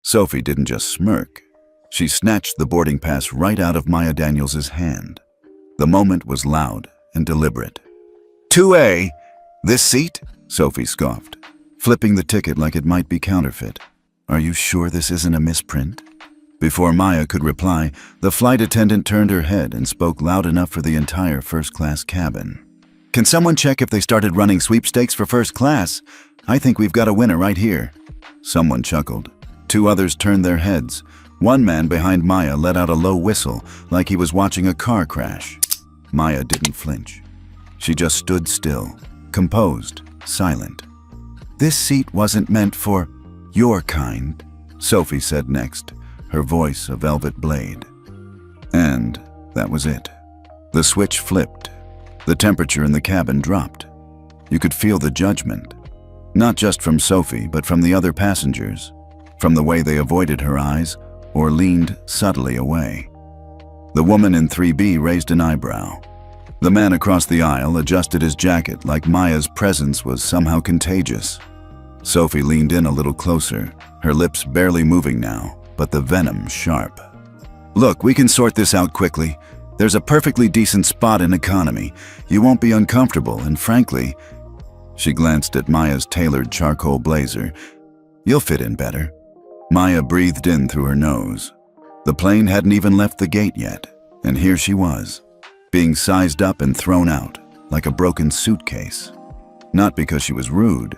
Sophie didn't just smirk. She snatched the boarding pass right out of Maya Daniels's hand. The moment was loud and deliberate. 2A, this seat? Sophie scoffed, flipping the ticket like it might be counterfeit. Are you sure this isn't a misprint? Before Maya could reply, the flight attendant turned her head and spoke loud enough for the entire first-class cabin. Can someone check if they started running sweepstakes for first class? I think we've got a winner right here. Someone chuckled. Two others turned their heads. One man behind Maya let out a low whistle, like he was watching a car crash. Maya didn't flinch. She just stood still, composed, silent. This seat wasn't meant for your kind, Sophie said next, her voice a velvet blade. And that was it. The switch flipped. The temperature in the cabin dropped. You could feel the judgment, not just from Sophie, but from the other passengers, from the way they avoided her eyes or leaned subtly away. The woman in 3B raised an eyebrow. The man across the aisle adjusted his jacket like Maya's presence was somehow contagious. Sophie leaned in a little closer, her lips barely moving now, but the venom sharp. Look, we can sort this out quickly. There's a perfectly decent spot in economy. You won't be uncomfortable, and frankly, she glanced at Maya's tailored charcoal blazer. You'll fit in better. Maya breathed in through her nose. The plane hadn't even left the gate yet, and here she was, being sized up and thrown out like a broken suitcase. Not because she was rude,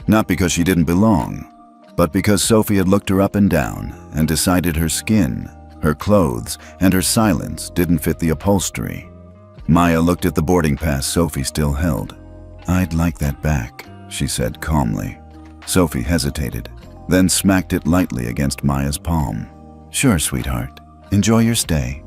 not because she didn't belong, but because Sophie had looked her up and down and decided her skin, her clothes, and her silence didn't fit the upholstery. Maya looked at the boarding pass Sophie still held. I'd like that back, she said calmly. Sophie hesitated, then smacked it lightly against Maya's palm. Sure, sweetheart. Enjoy your stay.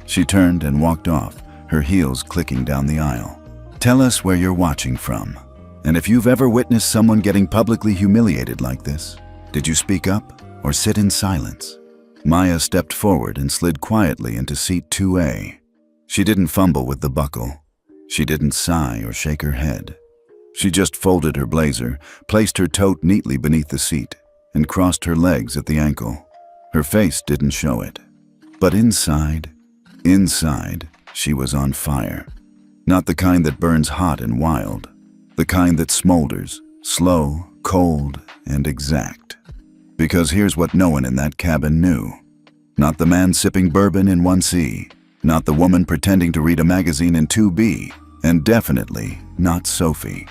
She turned and walked off, her heels clicking down the aisle. Tell us where you're watching from. And if you've ever witnessed someone getting publicly humiliated like this, did you speak up or sit in silence? Maya stepped forward and slid quietly into seat 2A. She didn't fumble with the buckle. She didn't sigh or shake her head. She just folded her blazer, placed her tote neatly beneath the seat, and crossed her legs at the ankle. Her face didn't show it. But inside, she was on fire. Not the kind that burns hot and wild. The kind that smolders, slow, cold, and exact. Because here's what no one in that cabin knew. Not the man sipping bourbon in 1C, not the woman pretending to read a magazine in 2B, and definitely not Sophie.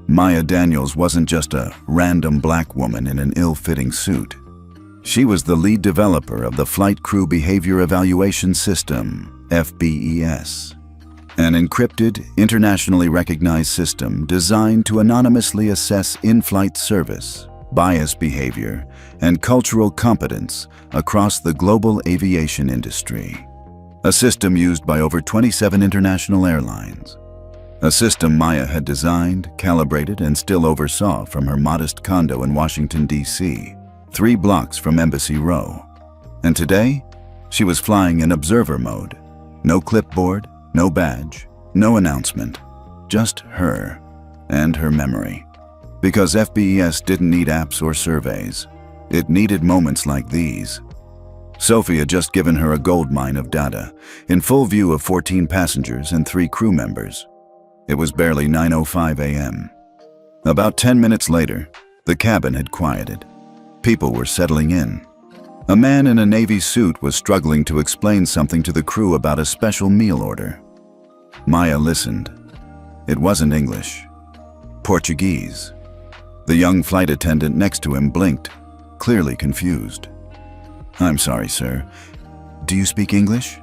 Maya Daniels wasn't just a random black woman in an ill-fitting suit. She was the lead developer of the Flight Crew Behavior Evaluation System, FBES. An encrypted, internationally recognized system designed to anonymously assess in-flight service, bias behavior, and cultural competence across the global aviation industry. A system used by over 27 international airlines. A system Maya had designed, calibrated, and still oversaw from her modest condo in Washington, D.C., 3 blocks from Embassy Row. And today, she was flying in observer mode. No clipboard, no badge, no announcement, just her and her memory. Because FBES didn't need apps or surveys. It needed moments like these. Sophie had just given her a goldmine of data, in full view of 14 passengers and 3 crew members. It was barely 9:05 a.m. About 10 minutes later, the cabin had quieted. People were settling in. A man in a navy suit was struggling to explain something to the crew about a special meal order. Maya listened. It wasn't English. Portuguese. The young flight attendant next to him blinked, clearly confused. I'm sorry, sir. Do you speak English?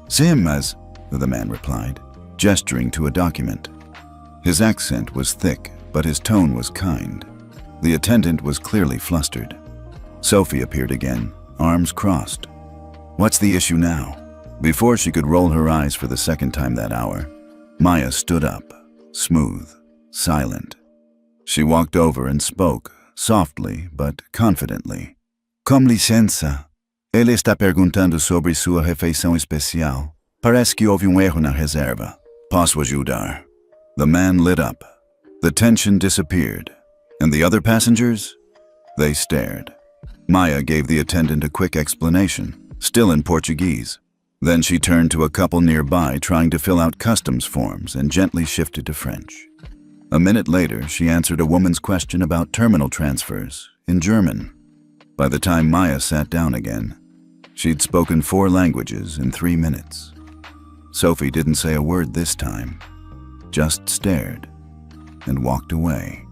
Sim, mas, the man replied, gesturing to a document. His accent was thick, but his tone was kind. The attendant was clearly flustered. Sophie appeared again, arms crossed. What's the issue now? Before she could roll her eyes for the second time that hour, Maya stood up, smooth, silent. She walked over and spoke, softly but confidently. Com licença, ele está perguntando sobre sua refeição especial. Parece que houve erro na reserva. Posso ajudar? The man lit up. The tension disappeared. And the other passengers? They stared. Maya gave the attendant a quick explanation, still in Portuguese. Then she turned to a couple nearby trying to fill out customs forms and gently shifted to French. A minute later, she answered a woman's question about terminal transfers in German. By the time Maya sat down again, she'd spoken 4 languages in 3 minutes. Sophie didn't say a word this time, just stared and walked away.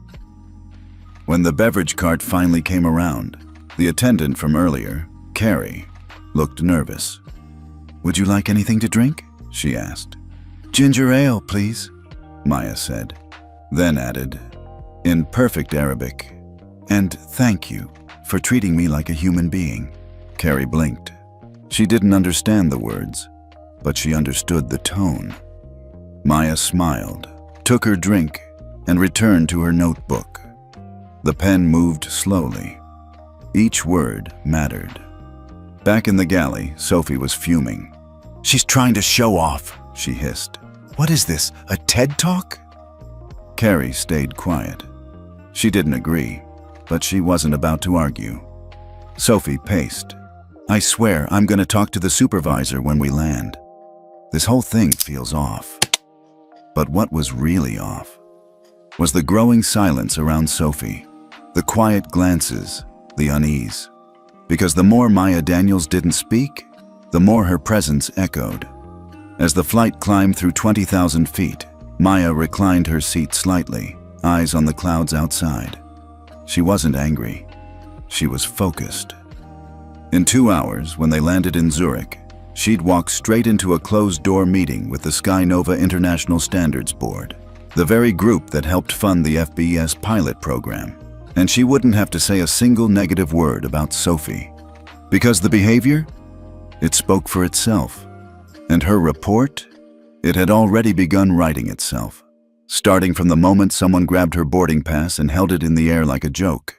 When the beverage cart finally came around, the attendant from earlier, Carrie, looked nervous. "Would you like anything to drink?" she asked. "Ginger ale, please," Maya said, then added, in perfect Arabic, "And thank you for treating me like a human being." Carrie blinked. She didn't understand the words, but she understood the tone. Maya smiled, took her drink, and returned to her notebook. The pen moved slowly. Each word mattered. Back in the galley, Sophie was fuming. "She's trying to show off," she hissed. "What is this, a TED Talk?" Carrie stayed quiet. She didn't agree, but she wasn't about to argue. Sophie paced. "I swear I'm going to talk to the supervisor when we land. This whole thing feels off." But what was really off was the growing silence around Sophie, the quiet glances, the unease. Because the more Maya Daniels didn't speak, the more her presence echoed. As the flight climbed through 20,000 feet, Maya reclined her seat slightly, eyes on the clouds outside. She wasn't angry. She was focused. In 2 hours, when they landed in Zurich, she'd walk straight into a closed-door meeting with the SkyNova International Standards Board, the very group that helped fund the FBS pilot program. And she wouldn't have to say a single negative word about Sophie. Because the behavior? It spoke for itself. And her report? It had already begun writing itself, starting from the moment someone grabbed her boarding pass and held it in the air like a joke.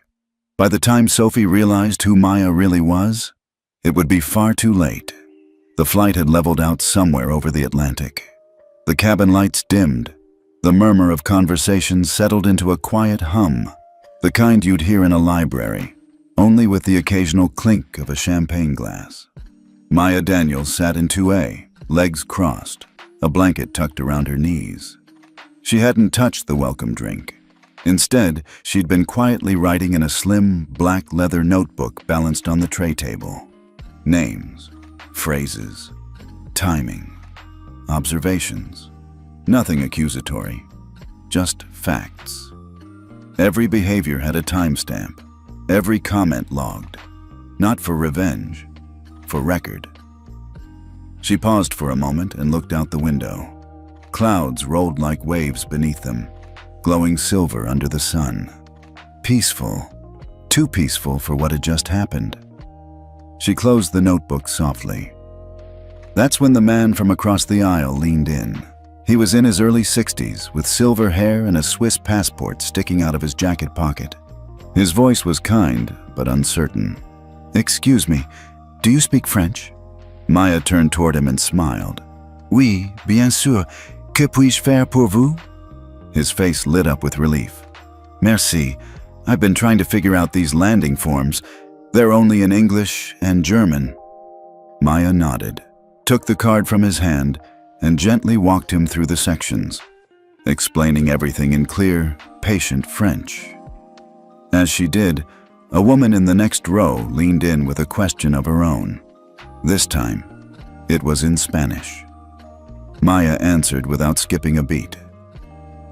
By the time Sophie realized who Maya really was, it would be far too late. The flight had leveled out somewhere over the Atlantic. The cabin lights dimmed. The murmur of conversations settled into a quiet hum, the kind you'd hear in a library, only with the occasional clink of a champagne glass. Maya Daniels sat in 2A, legs crossed, a blanket tucked around her knees. She hadn't touched the welcome drink. Instead, she'd been quietly writing in a slim, black leather notebook balanced on the tray table. Names, phrases, timing, observations. Nothing accusatory, just facts. Every behavior had a timestamp, every comment logged, not for revenge, for record. She paused for a moment and looked out the window. Clouds rolled like waves beneath them, glowing silver under the sun. Peaceful, too peaceful for what had just happened. She closed the notebook softly. That's when the man from across the aisle leaned in. He was in his early 60s, with silver hair and a Swiss passport sticking out of his jacket pocket. His voice was kind, but uncertain. "Excuse me, do you speak French?" Maya turned toward him and smiled. "Oui, bien sûr. Que puis-je faire pour vous?" His face lit up with relief. "Merci. I've been trying to figure out these landing forms. They're only in English and German." Maya nodded, took the card from his hand, and gently walked him through the sections, explaining everything in clear, patient French. As she did, a woman in the next row leaned in with a question of her own. This time, it was in Spanish. Maya answered without skipping a beat.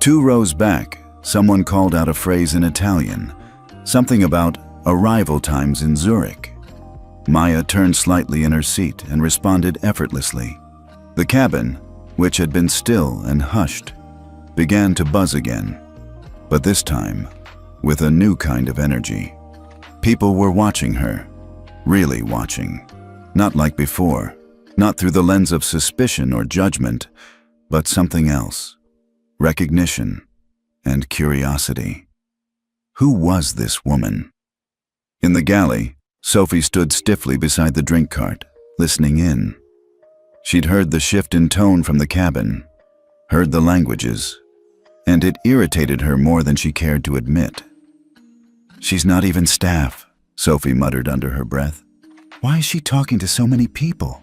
2 rows back, someone called out a phrase in Italian, something about arrival times in Zurich. Maya turned slightly in her seat and responded effortlessly. The cabin, which had been still and hushed, began to buzz again, but this time with a new kind of energy. People were watching her, really watching, not like before, not through the lens of suspicion or judgment, but something else, recognition and curiosity. Who was this woman? In the galley, Sophie stood stiffly beside the drink cart, listening in. She'd heard the shift in tone from the cabin, heard the languages, and it irritated her more than she cared to admit. "She's not even staff," Sophie muttered under her breath. Why is she talking to so many people?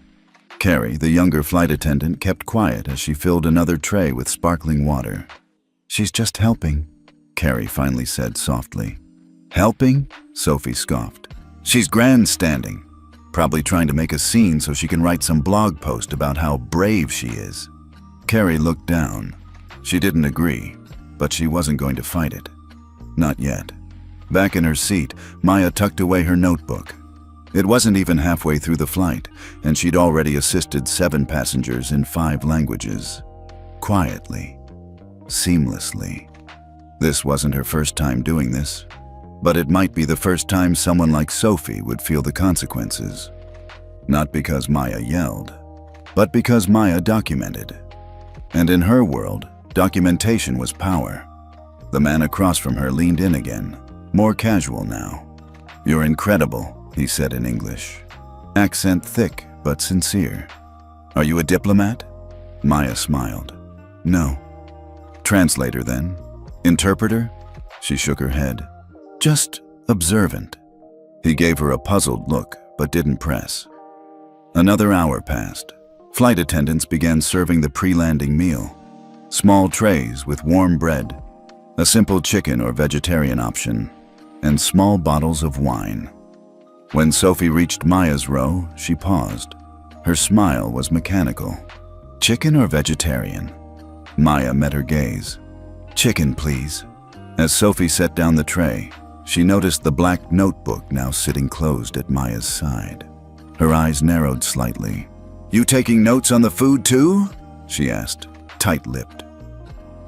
Carrie, the younger flight attendant, kept quiet as she filled another tray with sparkling water. She's just helping, Carrie finally said softly. Helping? Sophie scoffed. She's grandstanding, probably trying to make a scene so she can write some blog post about how brave she is. Carrie looked down. She didn't agree, but she wasn't going to fight it. Not yet. Back in her seat, Maya tucked away her notebook. It wasn't even halfway through the flight, and she'd already assisted 7 passengers in 5 languages. Quietly. Seamlessly. This wasn't her first time doing this, but it might be the first time someone like Sophie would feel the consequences. Not because Maya yelled, but because Maya documented. And in her world, documentation was power. The man across from her leaned in again, more casual now. You're incredible, he said in English. Accent thick but sincere. Are you a diplomat? Maya smiled. No. Translator then? Interpreter? She shook her head. Just observant. He gave her a puzzled look but didn't press. Another hour passed. Flight attendants began serving the pre-landing meal. Small trays with warm bread, a simple chicken or vegetarian option, and small bottles of wine. When Sophie reached Maya's row, she paused. Her smile was mechanical. Chicken or vegetarian? Maya met her gaze. Chicken, please. As Sophie set down the tray, she noticed the black notebook now sitting closed at Maya's side. Her eyes narrowed slightly. You taking notes on the food too? She asked, tight-lipped.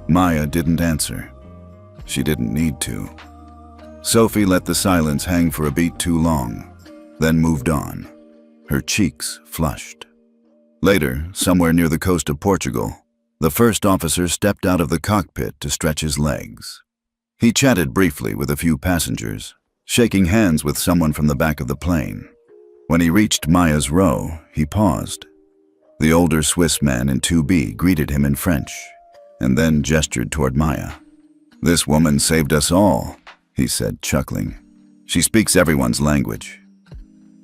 Maya didn't answer. She didn't need to. Sophie let the silence hang for a beat too long, then moved on. Her cheeks flushed. Later, somewhere near the coast of Portugal, the first officer stepped out of the cockpit to stretch his legs. He chatted briefly with a few passengers, shaking hands with someone from the back of the plane. When he reached Maya's row, he paused. The older Swiss man in 2B greeted him in French, and then gestured toward Maya. This woman saved us all, he said, chuckling. She speaks everyone's language.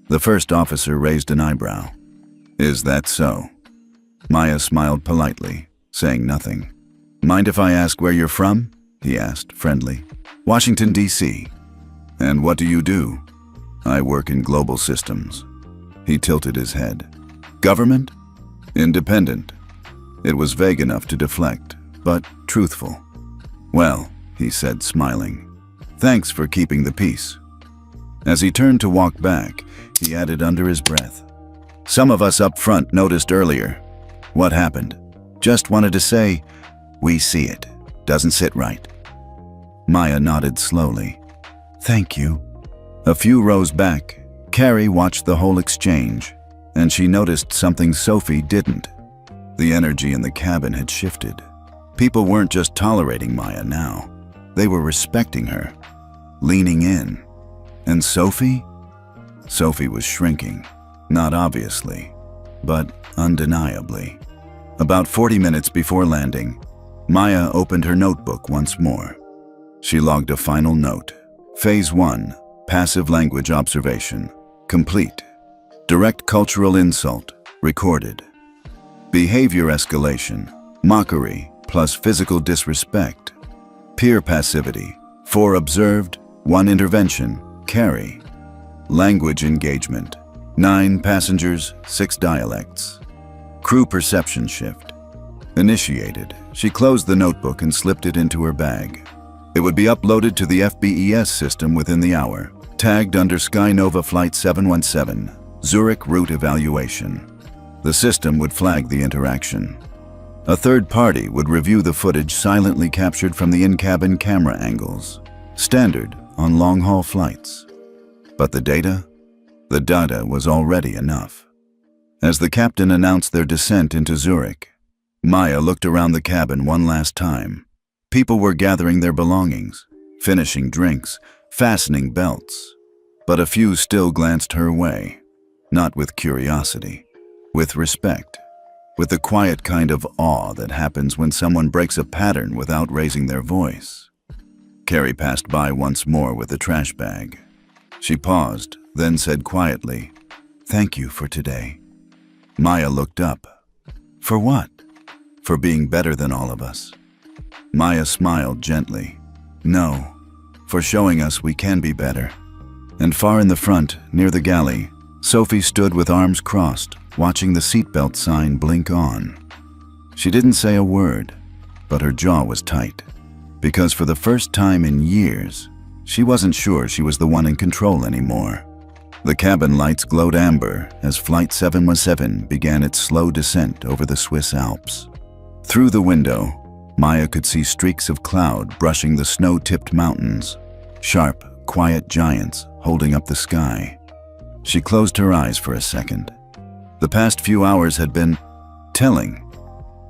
The first officer raised an eyebrow. Is that so? Maya smiled politely, saying nothing. Mind if I ask where you're from? He asked, friendly. Washington, D.C. And what do you do? I work in global systems. He tilted his head. Government? Independent. It was vague enough to deflect, but truthful. Well, he said, smiling. Thanks for keeping the peace. As he turned to walk back, he added under his breath. Some of us up front noticed earlier. What happened? Just wanted to say, we see it. Doesn't sit right. Maya nodded slowly. Thank you. A few rows back, Carrie watched the whole exchange, and she noticed something Sophie didn't. The energy in the cabin had shifted. People weren't just tolerating Maya now. They were respecting her, leaning in. And Sophie? Sophie was shrinking, not obviously, but undeniably. About 40 minutes before landing, Maya opened her notebook once more. She logged a final note. Phase 1, passive language observation, complete. Direct cultural insult, recorded. Behavior escalation, mockery plus physical disrespect. Peer passivity, 4 observed, 1 intervention, Carrie. Language engagement, 9 passengers, 6 dialects. Crew perception shift. Initiated, she closed the notebook and slipped it into her bag. It would be uploaded to the FBES system within the hour, tagged under Skynova Flight 717, Zurich route evaluation. The system would flag the interaction. A third party would review the footage silently captured from the in-cabin camera angles, standard on long-haul flights. But the data? The data was already enough. As the captain announced their descent into Zurich, Maya looked around the cabin one last time. People were gathering their belongings, finishing drinks, fastening belts. But a few still glanced her way, not with curiosity, with respect, with the quiet kind of awe that happens when someone breaks a pattern without raising their voice. Carrie passed by once more with a trash bag. She paused, then said quietly, "Thank you for today." Maya looked up. "For what?" "For being better than all of us." Maya smiled gently. "No, for showing us we can be better." And far in the front, near the galley, Sophie stood with arms crossed, watching the seatbelt sign blink on. She didn't say a word, but her jaw was tight, because for the first time in years, she wasn't sure she was the one in control anymore. The cabin lights glowed amber as Flight 717 began its slow descent over the Swiss Alps. Through the window, Maya could see streaks of cloud brushing the snow-tipped mountains, sharp, quiet giants holding up the sky. She closed her eyes for a second. The past few hours had been telling.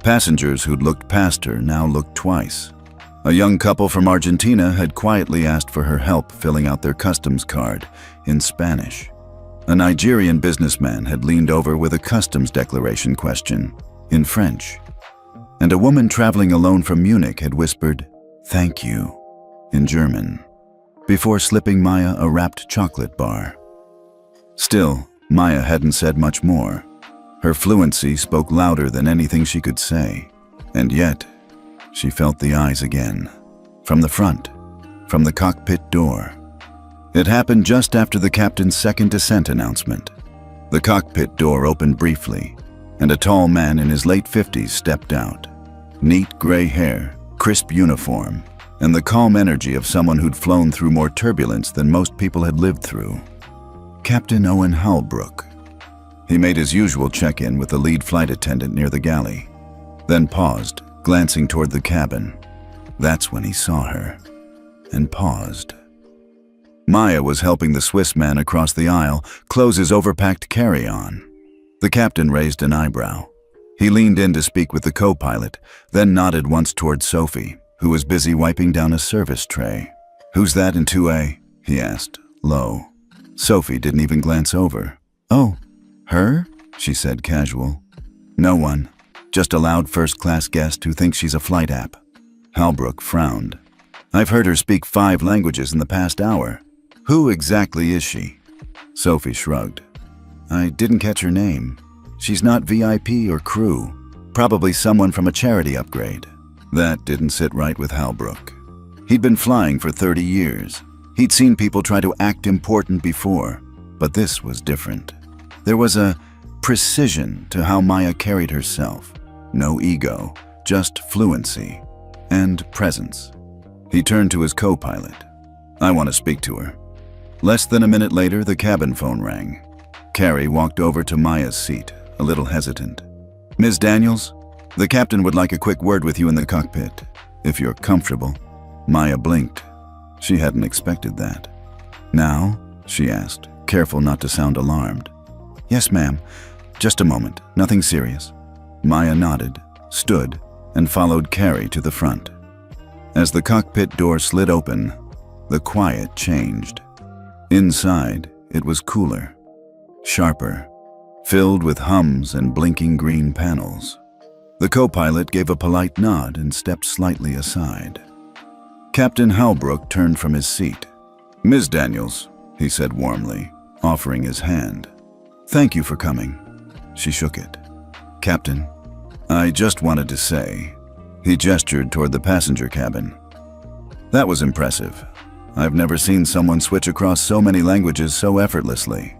Passengers who'd looked past her now looked twice. A young couple from Argentina had quietly asked for her help filling out their customs card in Spanish. A Nigerian businessman had leaned over with a customs declaration question in French. And a woman traveling alone from Munich had whispered, "Thank you," in German, before slipping Maya a wrapped chocolate bar. Still, Maya hadn't said much more. Her fluency spoke louder than anything she could say. And yet, she felt the eyes again. From the front, from the cockpit door. It happened just after the captain's second descent announcement. The cockpit door opened briefly, and a tall man in his late 50s stepped out. Neat gray hair, crisp uniform, and the calm energy of someone who'd flown through more turbulence than most people had lived through. Captain Owen Halbrook. He made his usual check-in with the lead flight attendant near the galley, then paused, glancing toward the cabin. That's when he saw her, and paused. Maya was helping the Swiss man across the aisle close his overpacked carry-on. The captain raised an eyebrow. He leaned in to speak with the co-pilot, then nodded once toward Sophie, who was busy wiping down a service tray. "Who's that in 2A?" he asked, low. Sophie didn't even glance over. "Oh, her?" she said, casual. "No one. Just a loud first-class guest who thinks she's a flight app." Halbrook frowned. "I've heard her speak 5 languages in the past hour. Who exactly is she?" Sophie shrugged. "I didn't catch her name. She's not VIP or crew. Probably someone from a charity upgrade." That didn't sit right with Halbrook. He'd been flying for 30 years. He'd seen people try to act important before, but this was different. There was a precision to how Maya carried herself. No ego, just fluency and presence. He turned to his co-pilot. "I want to speak to her." Less than a minute later, the cabin phone rang. Carrie walked over to Maya's seat, a little hesitant. "Ms. Daniels, the captain would like a quick word with you in the cockpit, if you're comfortable." Maya blinked. She hadn't expected that. "Now?" she asked, careful not to sound alarmed. "Yes, ma'am. Just a moment. Nothing serious." Maya nodded, stood, and followed Carrie to the front. As the cockpit door slid open, the quiet changed. Inside, it was cooler, sharper, filled with hums and blinking green panels. The co-pilot gave a polite nod and stepped slightly aside. Captain Halbrook turned from his seat. "Ms. Daniels," he said warmly, offering his hand. "Thank you for coming." She shook it. "Captain, I just wanted to say," he gestured toward the passenger cabin. "That was impressive. I've never seen someone switch across so many languages so effortlessly.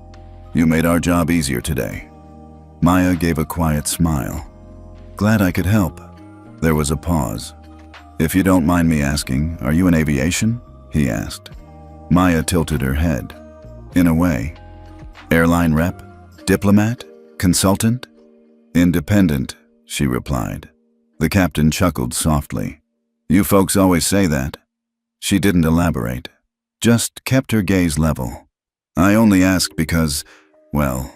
You made our job easier today." Maya gave a quiet smile. "Glad I could help." There was a pause. "If you don't mind me asking, are you in aviation?" he asked. Maya tilted her head. "In a way." "Airline rep? Diplomat? Consultant?" "Independent," she replied. The captain chuckled softly. "You folks always say that." She didn't elaborate, just kept her gaze level. "I only ask because, well,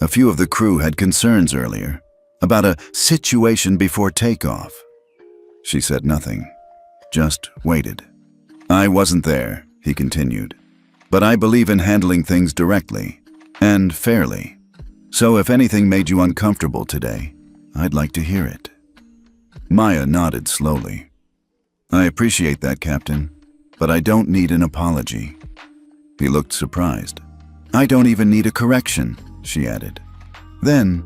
a few of the crew had concerns earlier about a situation before takeoff." She said nothing, just waited. "I wasn't there," he continued, "but I believe in handling things directly and fairly. So if anything made you uncomfortable today, I'd like to hear it." Maya nodded slowly. "I appreciate that, Captain, but I don't need an apology." He looked surprised. I don't even need a correction, she added. Then,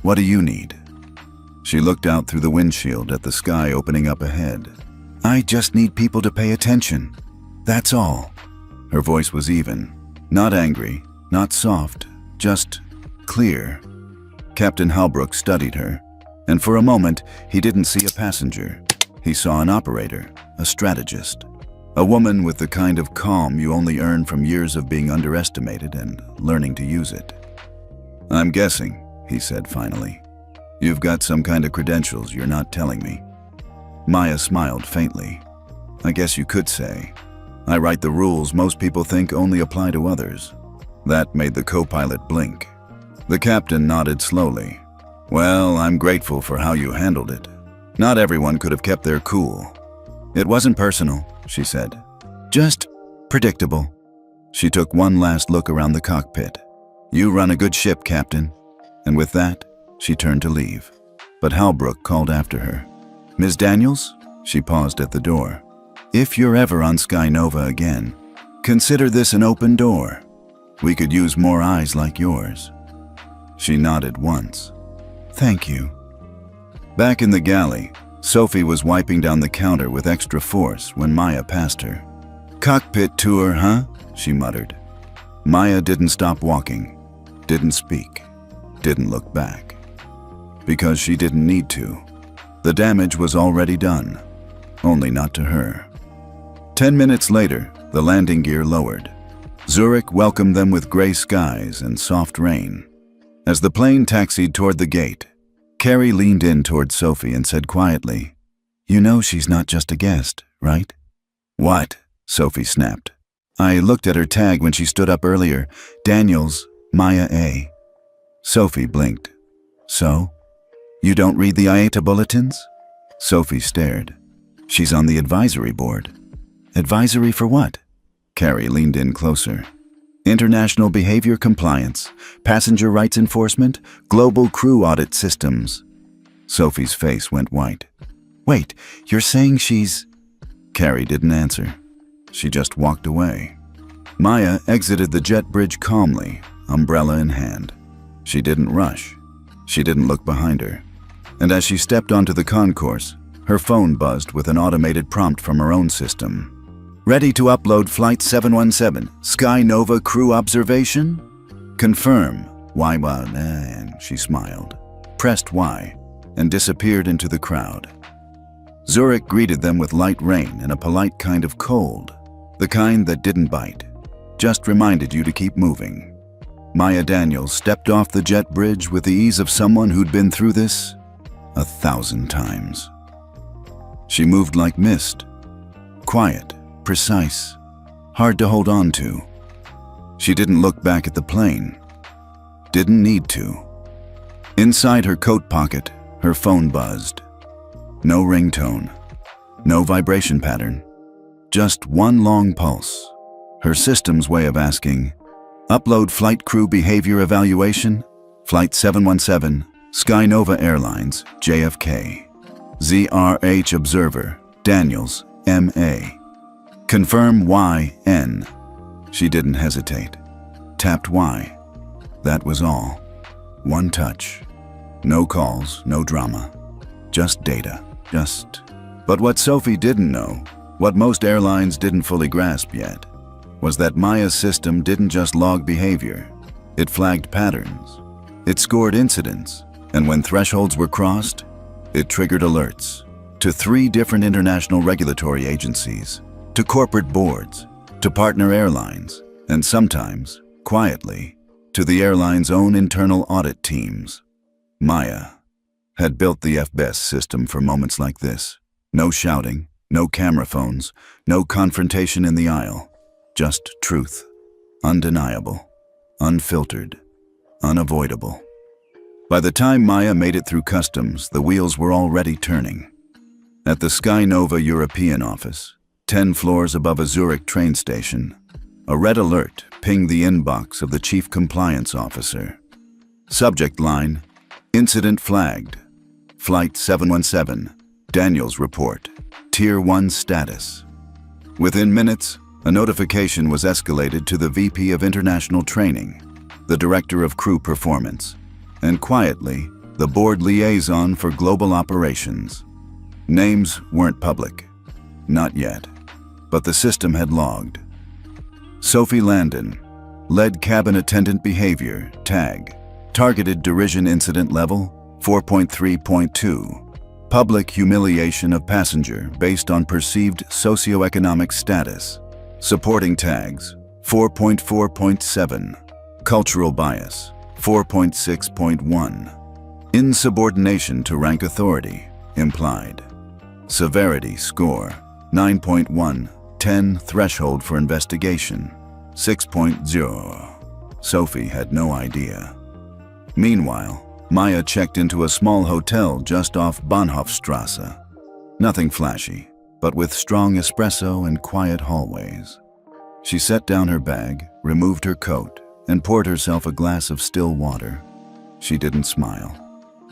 what do you need? She looked out through the windshield at the sky opening up ahead. I just need people to pay attention. That's all. Her voice was even. Not angry, not soft, just clear. Captain Halbrook studied her, and for a moment, he didn't see a passenger. He saw an operator, a strategist, a woman with the kind of calm you only earn from years of being underestimated and learning to use it. I'm guessing, he said finally. You've got some kind of credentials you're not telling me. Maya smiled faintly. I guess you could say. I write the rules most people think only apply to others. That made the co-pilot blink. The captain nodded slowly. Well, I'm grateful for how you handled it. Not everyone could have kept their cool. It wasn't personal, she said. Just predictable. She took one last look around the cockpit. You run a good ship, Captain. And with that, she turned to leave. But Halbrook called after her. Ms. Daniels? She paused at the door. If you're ever on Sky Nova again, consider this an open door. We could use more eyes like yours. She nodded once. Thank you. Back in the galley, Sophie was wiping down the counter with extra force when Maya passed her. Cockpit tour, huh? She muttered. Maya didn't stop walking, didn't speak, didn't look back. Because she didn't need to. The damage was already done, only not to her. 10 minutes later, the landing gear lowered. Zurich welcomed them with gray skies and soft rain. As the plane taxied toward the gate, Carrie leaned in toward Sophie and said quietly, You know she's not just a guest, right? What? Sophie snapped. I looked at her tag when she stood up earlier. Daniels, Maya A. Sophie blinked. So? You don't read the IATA bulletins? Sophie stared. She's on the advisory board. Advisory for what? Carrie leaned in closer. International behavior compliance, passenger rights enforcement, global crew audit systems. Sophie's face went white. Wait, you're saying she's… Carrie didn't answer. She just walked away. Maya exited the jet bridge calmly, umbrella in hand. She didn't rush. She didn't look behind her. And as she stepped onto the concourse, her phone buzzed with an automated prompt from her own system. Ready to upload Flight 717, Sky Nova crew observation? Confirm. Why, and she smiled, pressed Y, and disappeared into the crowd. Zurich greeted them with light rain and a polite kind of cold, the kind that didn't bite, just reminded you to keep moving. Maya Daniels stepped off the jet bridge with the ease of someone who'd been through this 1,000 times. She moved like mist, quiet, precise, hard to hold on to. She didn't look back at the plane. Didn't need to. Inside her coat pocket, her phone buzzed. No ringtone, no vibration pattern, just one long pulse. Her system's way of asking, upload flight crew behavior evaluation, Flight 717, Sky Nova Airlines, JFK. ZRH Observer, Daniels, MA. Confirm YN. She didn't hesitate. Tapped Y. That was all. One touch. No calls, no drama. Just data. But what Sophie didn't know, what most airlines didn't fully grasp yet, was that Maya's system didn't just log behavior. It flagged patterns. It scored incidents. And when thresholds were crossed, it triggered alerts to 3 different international regulatory agencies, to corporate boards, to partner airlines, and sometimes, quietly, to the airline's own internal audit teams. Maya had built the FBES system for moments like this. No shouting, no camera phones, no confrontation in the aisle. Just truth. Undeniable. Unfiltered. Unavoidable. By the time Maya made it through customs, the wheels were already turning. At the Sky Nova European office, 10 floors above a Zurich train station, a red alert pinged the inbox of the chief compliance officer. Subject line, incident flagged. Flight 717, Daniels report, Tier 1 status. Within minutes, A notification was escalated to the VP of International Training, the Director of Crew Performance, and quietly, the Board Liaison for Global Operations. Names weren't public. Not yet. But the system had logged. Sophie Landon, Lead Cabin Attendant Behavior, Tag. Targeted Derision Incident Level, 4.3.2. Public humiliation of passenger based on perceived socioeconomic status. Supporting tags, 4.4.7. Cultural bias, 4.6.1. Insubordination to rank authority, implied. Severity score, 9.1. 10 threshold for investigation, 6.0. Sophie had no idea. Meanwhile, Maya checked into a small hotel just off Bahnhofstrasse. Nothing flashy, but with strong espresso and quiet hallways. She set down her bag, removed her coat, and poured herself a glass of still water. She didn't smile,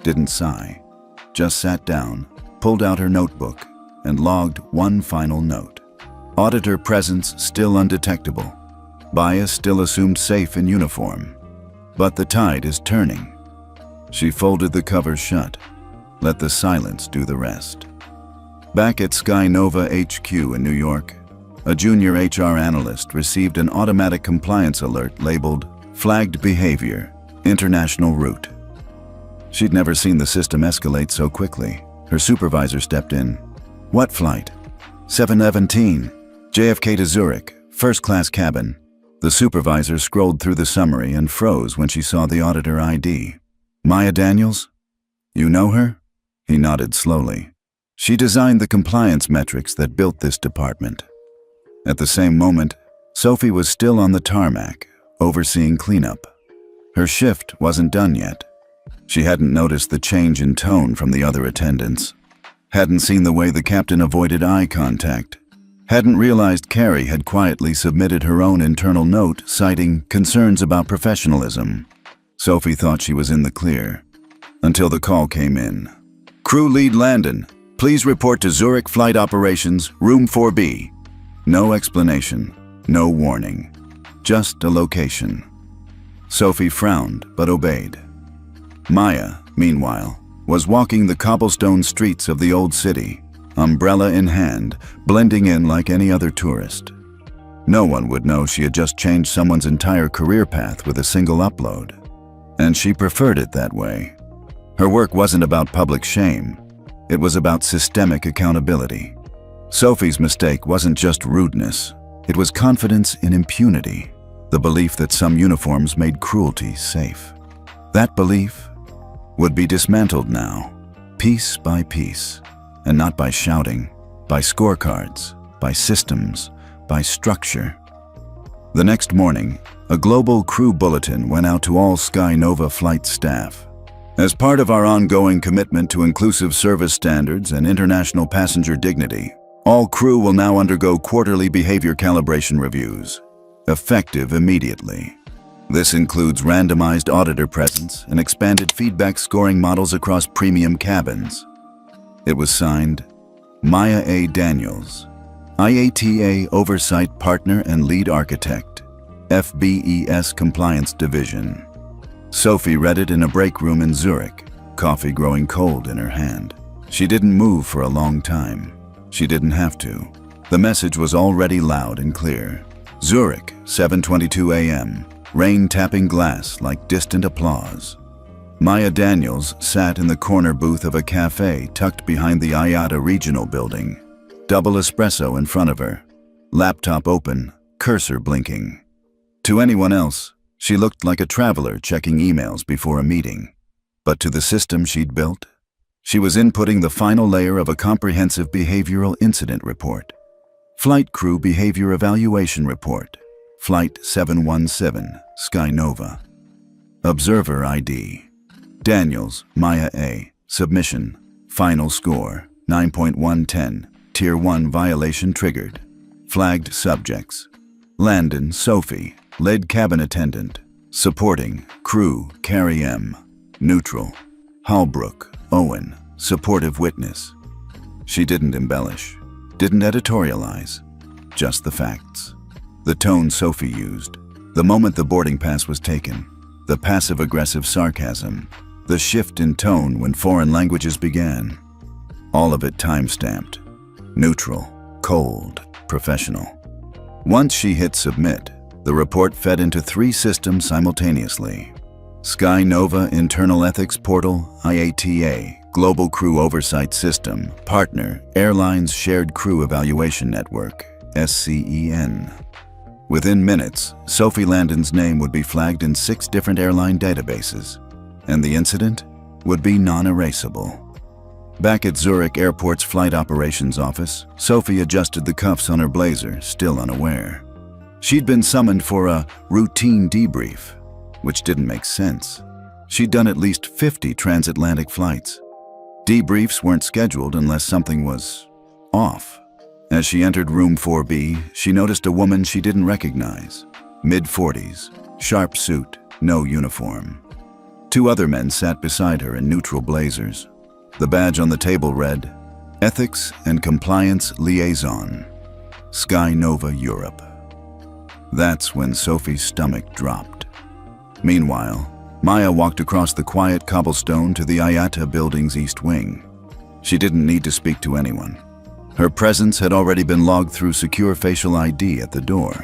didn't sigh, just sat down, pulled out her notebook, and logged one final note. Auditor presence still undetectable. Bias still assumed safe in uniform. But the tide is turning. She folded the cover shut, let the silence do the rest. Back at Sky Nova HQ in New York, a junior HR analyst received an automatic compliance alert labeled Flagged Behavior, International Route. She'd never seen the system escalate so quickly. Her supervisor stepped in. What flight? 717, JFK to Zurich, first-class cabin. The supervisor scrolled through the summary and froze when she saw the auditor ID. Maya Daniels? You know her? He nodded slowly. She designed the compliance metrics that built this department. At the same moment, Sophie was still on the tarmac, overseeing cleanup. Her shift wasn't done yet. She hadn't noticed the change in tone from the other attendants. Hadn't seen the way the captain avoided eye contact. Hadn't realized Carrie had quietly submitted her own internal note citing concerns about professionalism. Sophie thought she was in the clear, until the call came in. Crew Lead Landon, please report to Zurich Flight Operations, Room 4B. No explanation, no warning, just a location. Sophie frowned but obeyed. Maya, meanwhile, was walking the cobblestone streets of the old city, umbrella in hand, blending in like any other tourist. No one would know she had just changed someone's entire career path with a single upload. And she preferred it that way. Her work wasn't about public shame. It was about systemic accountability. Sophie's mistake wasn't just rudeness. It was confidence in impunity, the belief that some uniforms made cruelty safe. That belief would be dismantled now, piece by piece, and not by shouting, by scorecards, by systems, by structure. The next morning, a global crew bulletin went out to all Sky Nova flight staff. As part of our ongoing commitment to inclusive service standards and international passenger dignity, all crew will now undergo quarterly behavior calibration reviews, effective immediately. This includes randomized auditor presence and expanded feedback scoring models across premium cabins. It was signed, Maya A. Daniels, IATA Oversight Partner and Lead Architect, FBES Compliance Division. Sophie read it in a break room in Zurich, coffee growing cold in her hand. She didn't move for a long time. She didn't have to. The message was already loud and clear. Zurich, 7:22 a.m., rain tapping glass like distant applause. Maya Daniels sat in the corner booth of a cafe tucked behind the IATA Regional Building. Double espresso in front of her, laptop open, cursor blinking. To anyone else, she looked like a traveler checking emails before a meeting. But to the system she'd built, she was inputting the final layer of a comprehensive behavioral incident report. Flight Crew Behavior Evaluation Report, Flight 717, Sky Nova. Observer ID. Daniels, Maya A. Submission. Final score, 9.110. Tier 1 violation triggered. Flagged subjects. Landon, Sophie, Lead Cabin Attendant. Supporting, Crew, Carrie M. Neutral. Hallbrook, Owen, Supportive Witness. She didn't embellish, didn't editorialize, just the facts. The tone Sophie used, the moment the boarding pass was taken, the passive-aggressive sarcasm, the shift in tone when foreign languages began. All of it time-stamped. Neutral, cold, professional. Once she hit submit, the report fed into 3 systems simultaneously. Sky Nova Internal Ethics Portal, IATA, Global Crew Oversight System, Partner, Airlines Shared Crew Evaluation Network, SCEN. Within minutes, Sophie Landon's name would be flagged in 6 different airline databases, and the incident would be non-erasable. Back at Zurich Airport's Flight Operations Office, Sophie adjusted the cuffs on her blazer, still unaware. She'd been summoned for a routine debrief, which didn't make sense. She'd done at least 50 transatlantic flights. Debriefs weren't scheduled unless something was off. As she entered room 4B, she noticed a woman she didn't recognize. Mid-40s, sharp suit, no uniform. 2 other men sat beside her in neutral blazers. The badge on the table read, Ethics and Compliance Liaison, Sky Nova Europe. That's when Sophie's stomach dropped. Meanwhile, Maya walked across the quiet cobblestone to the IATA building's east wing. She didn't need to speak to anyone. Her presence had already been logged through secure facial ID at the door.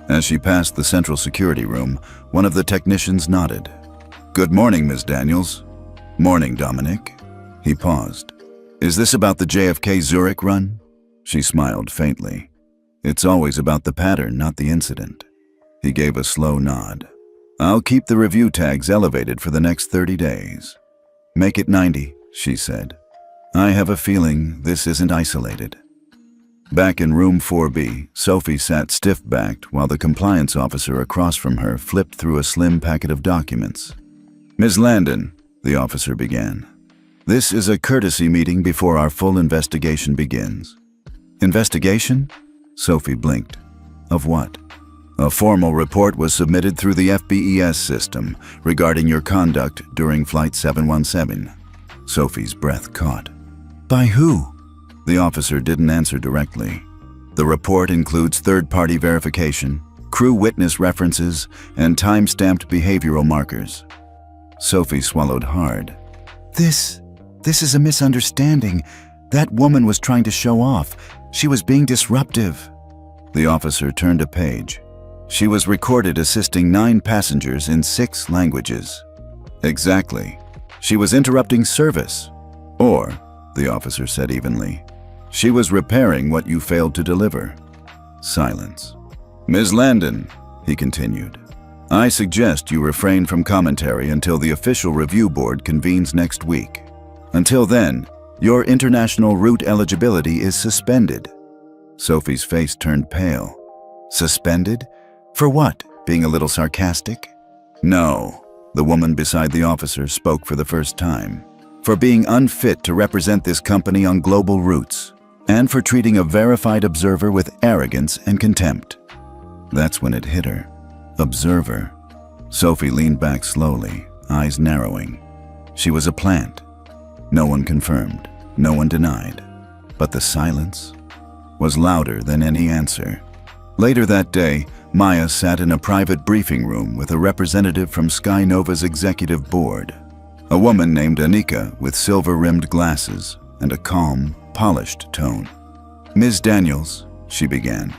As she passed the central security room, one of the technicians nodded. "Good morning, Ms. Daniels." "Morning, Dominic." He paused. "Is this about the JFK Zurich run?" She smiled faintly. "It's always about the pattern, not the incident." He gave a slow nod. "I'll keep the review tags elevated for the next 30 days. "Make it 90, she said. "I have a feeling this isn't isolated." Back in room 4B, Sophie sat stiff-backed while the compliance officer across from her flipped through a slim packet of documents. "Ms. Landon," the officer began, "this is a courtesy meeting before our full investigation begins." "Investigation?" Sophie blinked. "Of what?" "A formal report was submitted through the FBES system regarding your conduct during Flight 717. Sophie's breath caught. "By who?" The officer didn't answer directly. "The report includes third-party verification, crew witness references, and time-stamped behavioral markers." Sophie swallowed hard. This is a misunderstanding. That woman was trying to show off. She was being disruptive." The officer turned a page. "She was recorded assisting 9 passengers in 6 languages." "Exactly. She was interrupting service. Or," the officer said evenly, "she was repairing what you failed to deliver." Silence. "Ms. Landon," he continued, "I suggest you refrain from commentary until the official review board convenes next week. Until then, your international route eligibility is suspended." Sophie's face turned pale. "Suspended? For what? Being a little sarcastic?" "No," the woman beside the officer spoke for the first time. "For being unfit to represent this company on global routes, and for treating a verified observer with arrogance and contempt." That's when it hit her. Observer. Sophie leaned back slowly, eyes narrowing. She was a plant. No one confirmed, no one denied. But the silence was louder than any answer. Later that day, Maya sat in a private briefing room with a representative from Sky Nova's executive board. A woman named Anika with silver-rimmed glasses and a calm, polished tone. "Ms. Daniels," she began,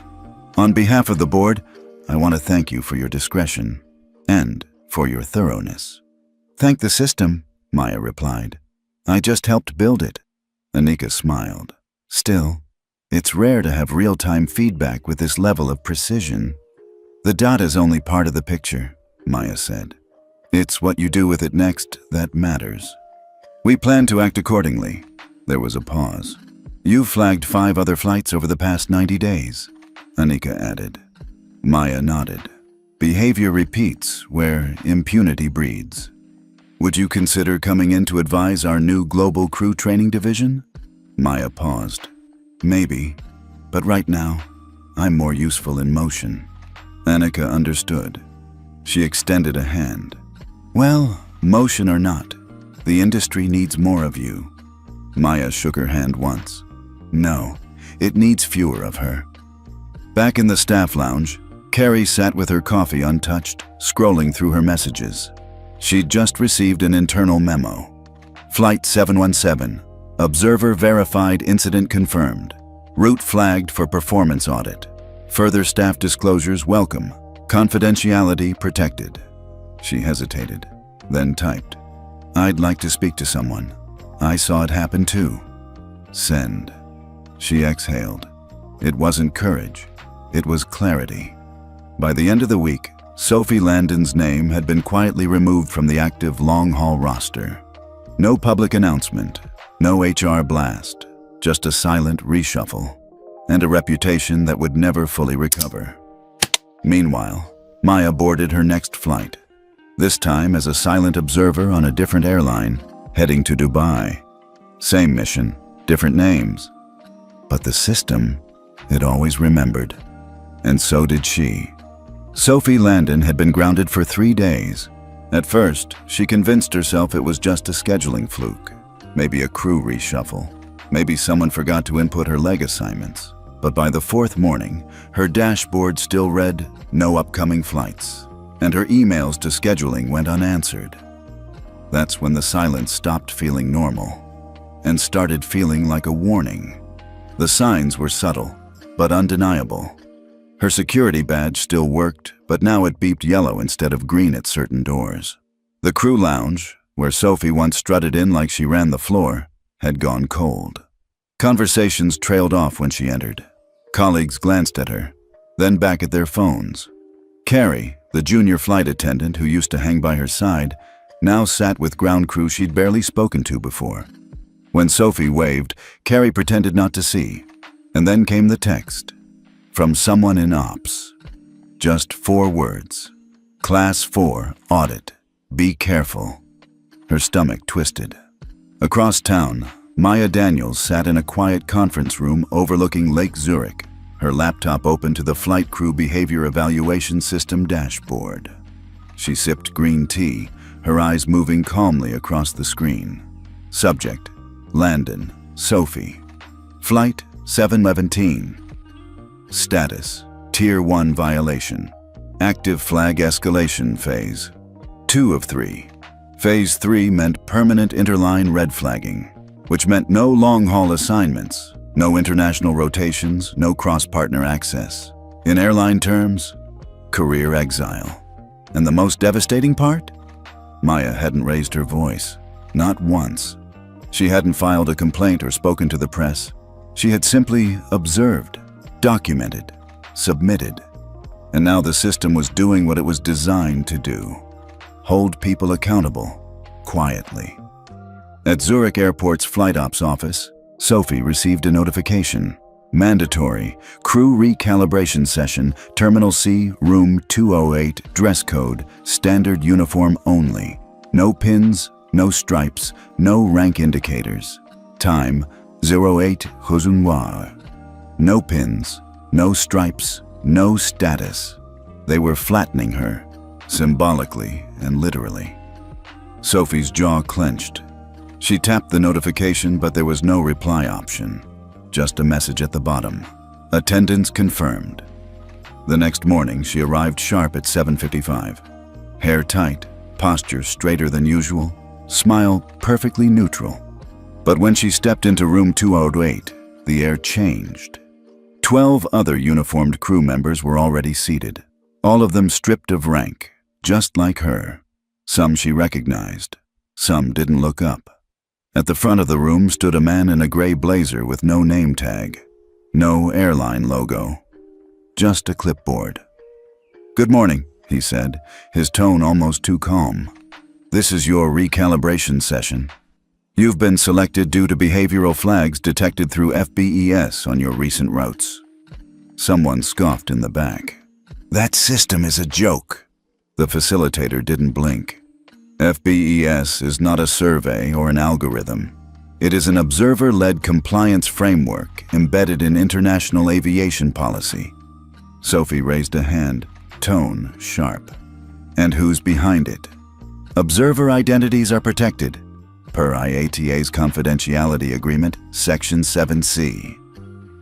"on behalf of the board, I want to thank you for your discretion and for your thoroughness." "Thank the system," Maya replied. "I just helped build it." Anika smiled. "Still, it's rare to have real-time feedback with this level of precision." "The data's only part of the picture," Maya said. "It's what you do with it next that matters. We plan to act accordingly." There was a pause. "You flagged 5 other flights over the past 90 days, Anika added. Maya nodded. "Behavior repeats where impunity breeds. Would you consider coming in to advise our new global crew training division?" Maya paused. "Maybe, but right now, I'm more useful in motion." Anika understood. She extended a hand. "Well, motion or not, the industry needs more of you." Maya shook her hand once. "No, it needs fewer of her." Back in the staff lounge, Carrie sat with her coffee untouched, scrolling through her messages. She'd just received an internal memo. Flight 717. Observer verified, incident confirmed. Route flagged for performance audit. Further staff disclosures welcome. Confidentiality protected. She hesitated, then typed, "I'd like to speak to someone. I saw it happen too." Send. She exhaled. It wasn't courage. It was clarity. By the end of the week, Sophie Landon's name had been quietly removed from the active long-haul roster. No public announcement, no HR blast, just a silent reshuffle, and a reputation that would never fully recover. Meanwhile, Maya boarded her next flight, this time as a silent observer on a different airline, heading to Dubai. Same mission, different names. But the system, it always remembered. And so did she. Sophie Landon had been grounded for 3 days. At first, she convinced herself it was just a scheduling fluke, maybe a crew reshuffle, maybe someone forgot to input her leg assignments. But by the 4th morning, her dashboard still read, "No upcoming flights," and her emails to scheduling went unanswered. That's when the silence stopped feeling normal and started feeling like a warning. The signs were subtle, but undeniable. Her security badge still worked, but now it beeped yellow instead of green at certain doors. The crew lounge, where Sophie once strutted in like she ran the floor, had gone cold. Conversations trailed off when she entered. Colleagues glanced at her, then back at their phones. Carrie, the junior flight attendant who used to hang by her side, now sat with ground crew she'd barely spoken to before. When Sophie waved, Carrie pretended not to see, and then came the text. From someone in ops. Just 4 words. Class 4, audit. Be careful. Her stomach twisted. Across town, Maya Daniels sat in a quiet conference room overlooking Lake Zurich, her laptop open to the flight crew behavior evaluation system dashboard. She sipped green tea, her eyes moving calmly across the screen. Subject, Landon, Sophie. Flight 717. Status, Tier 1 violation. Active flag escalation phase. 2 of 3. Phase 3 meant permanent interline red flagging, which meant no long-haul assignments, no international rotations, no cross-partner access. In airline terms, career exile. And the most devastating part? Maya hadn't raised her voice, not once. She hadn't filed a complaint or spoken to the press. She had simply observed, documented, submitted. And now the system was doing what it was designed to do. Hold people accountable, quietly. At Zurich Airport's flight ops office, Sophie received a notification. Mandatory, crew recalibration session, Terminal C, room 208, dress code, standard uniform only. No pins, no stripes, no rank indicators. Time, 08 Noir. No pins, no stripes, no status. They were flattening her, symbolically and literally. Sophie's jaw clenched. She tapped the notification, but there was no reply option. Just a message at the bottom. Attendance confirmed. The next morning, she arrived sharp at 7:55. Hair tight, posture straighter than usual, smile perfectly neutral. But when she stepped into room 208, the air changed. 12 other uniformed crew members were already seated, all of them stripped of rank, just like her. Some she recognized, some didn't look up. At the front of the room stood a man in a gray blazer with no name tag, no airline logo, just a clipboard. "Good morning," he said, his tone almost too calm. "This is your recalibration session. You've been selected due to behavioral flags detected through FBES on your recent routes." Someone scoffed in the back. "That system is a joke." The facilitator didn't blink. FBES is not a survey or an algorithm. It is an observer-led compliance framework embedded in international aviation policy. Sophie raised a hand, tone sharp. "And who's behind it? Observer identities are protected, per IATA's confidentiality agreement, Section 7C.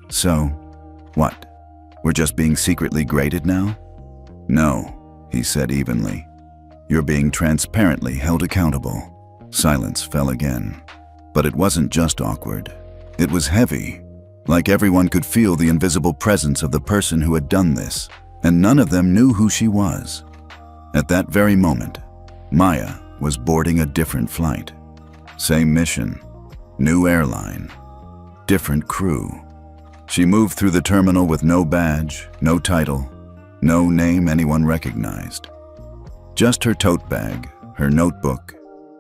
So, what? We're just being secretly graded now? "No," he said evenly. "You're being transparently held accountable." Silence fell again. But it wasn't just awkward. It was heavy, like everyone could feel the invisible presence of the person who had done this, and none of them knew who she was. At that very moment, Maya was boarding a different flight. Same mission, new airline, different crew. She moved through the terminal with no badge, no title, no name anyone recognized. Just her tote bag, her notebook,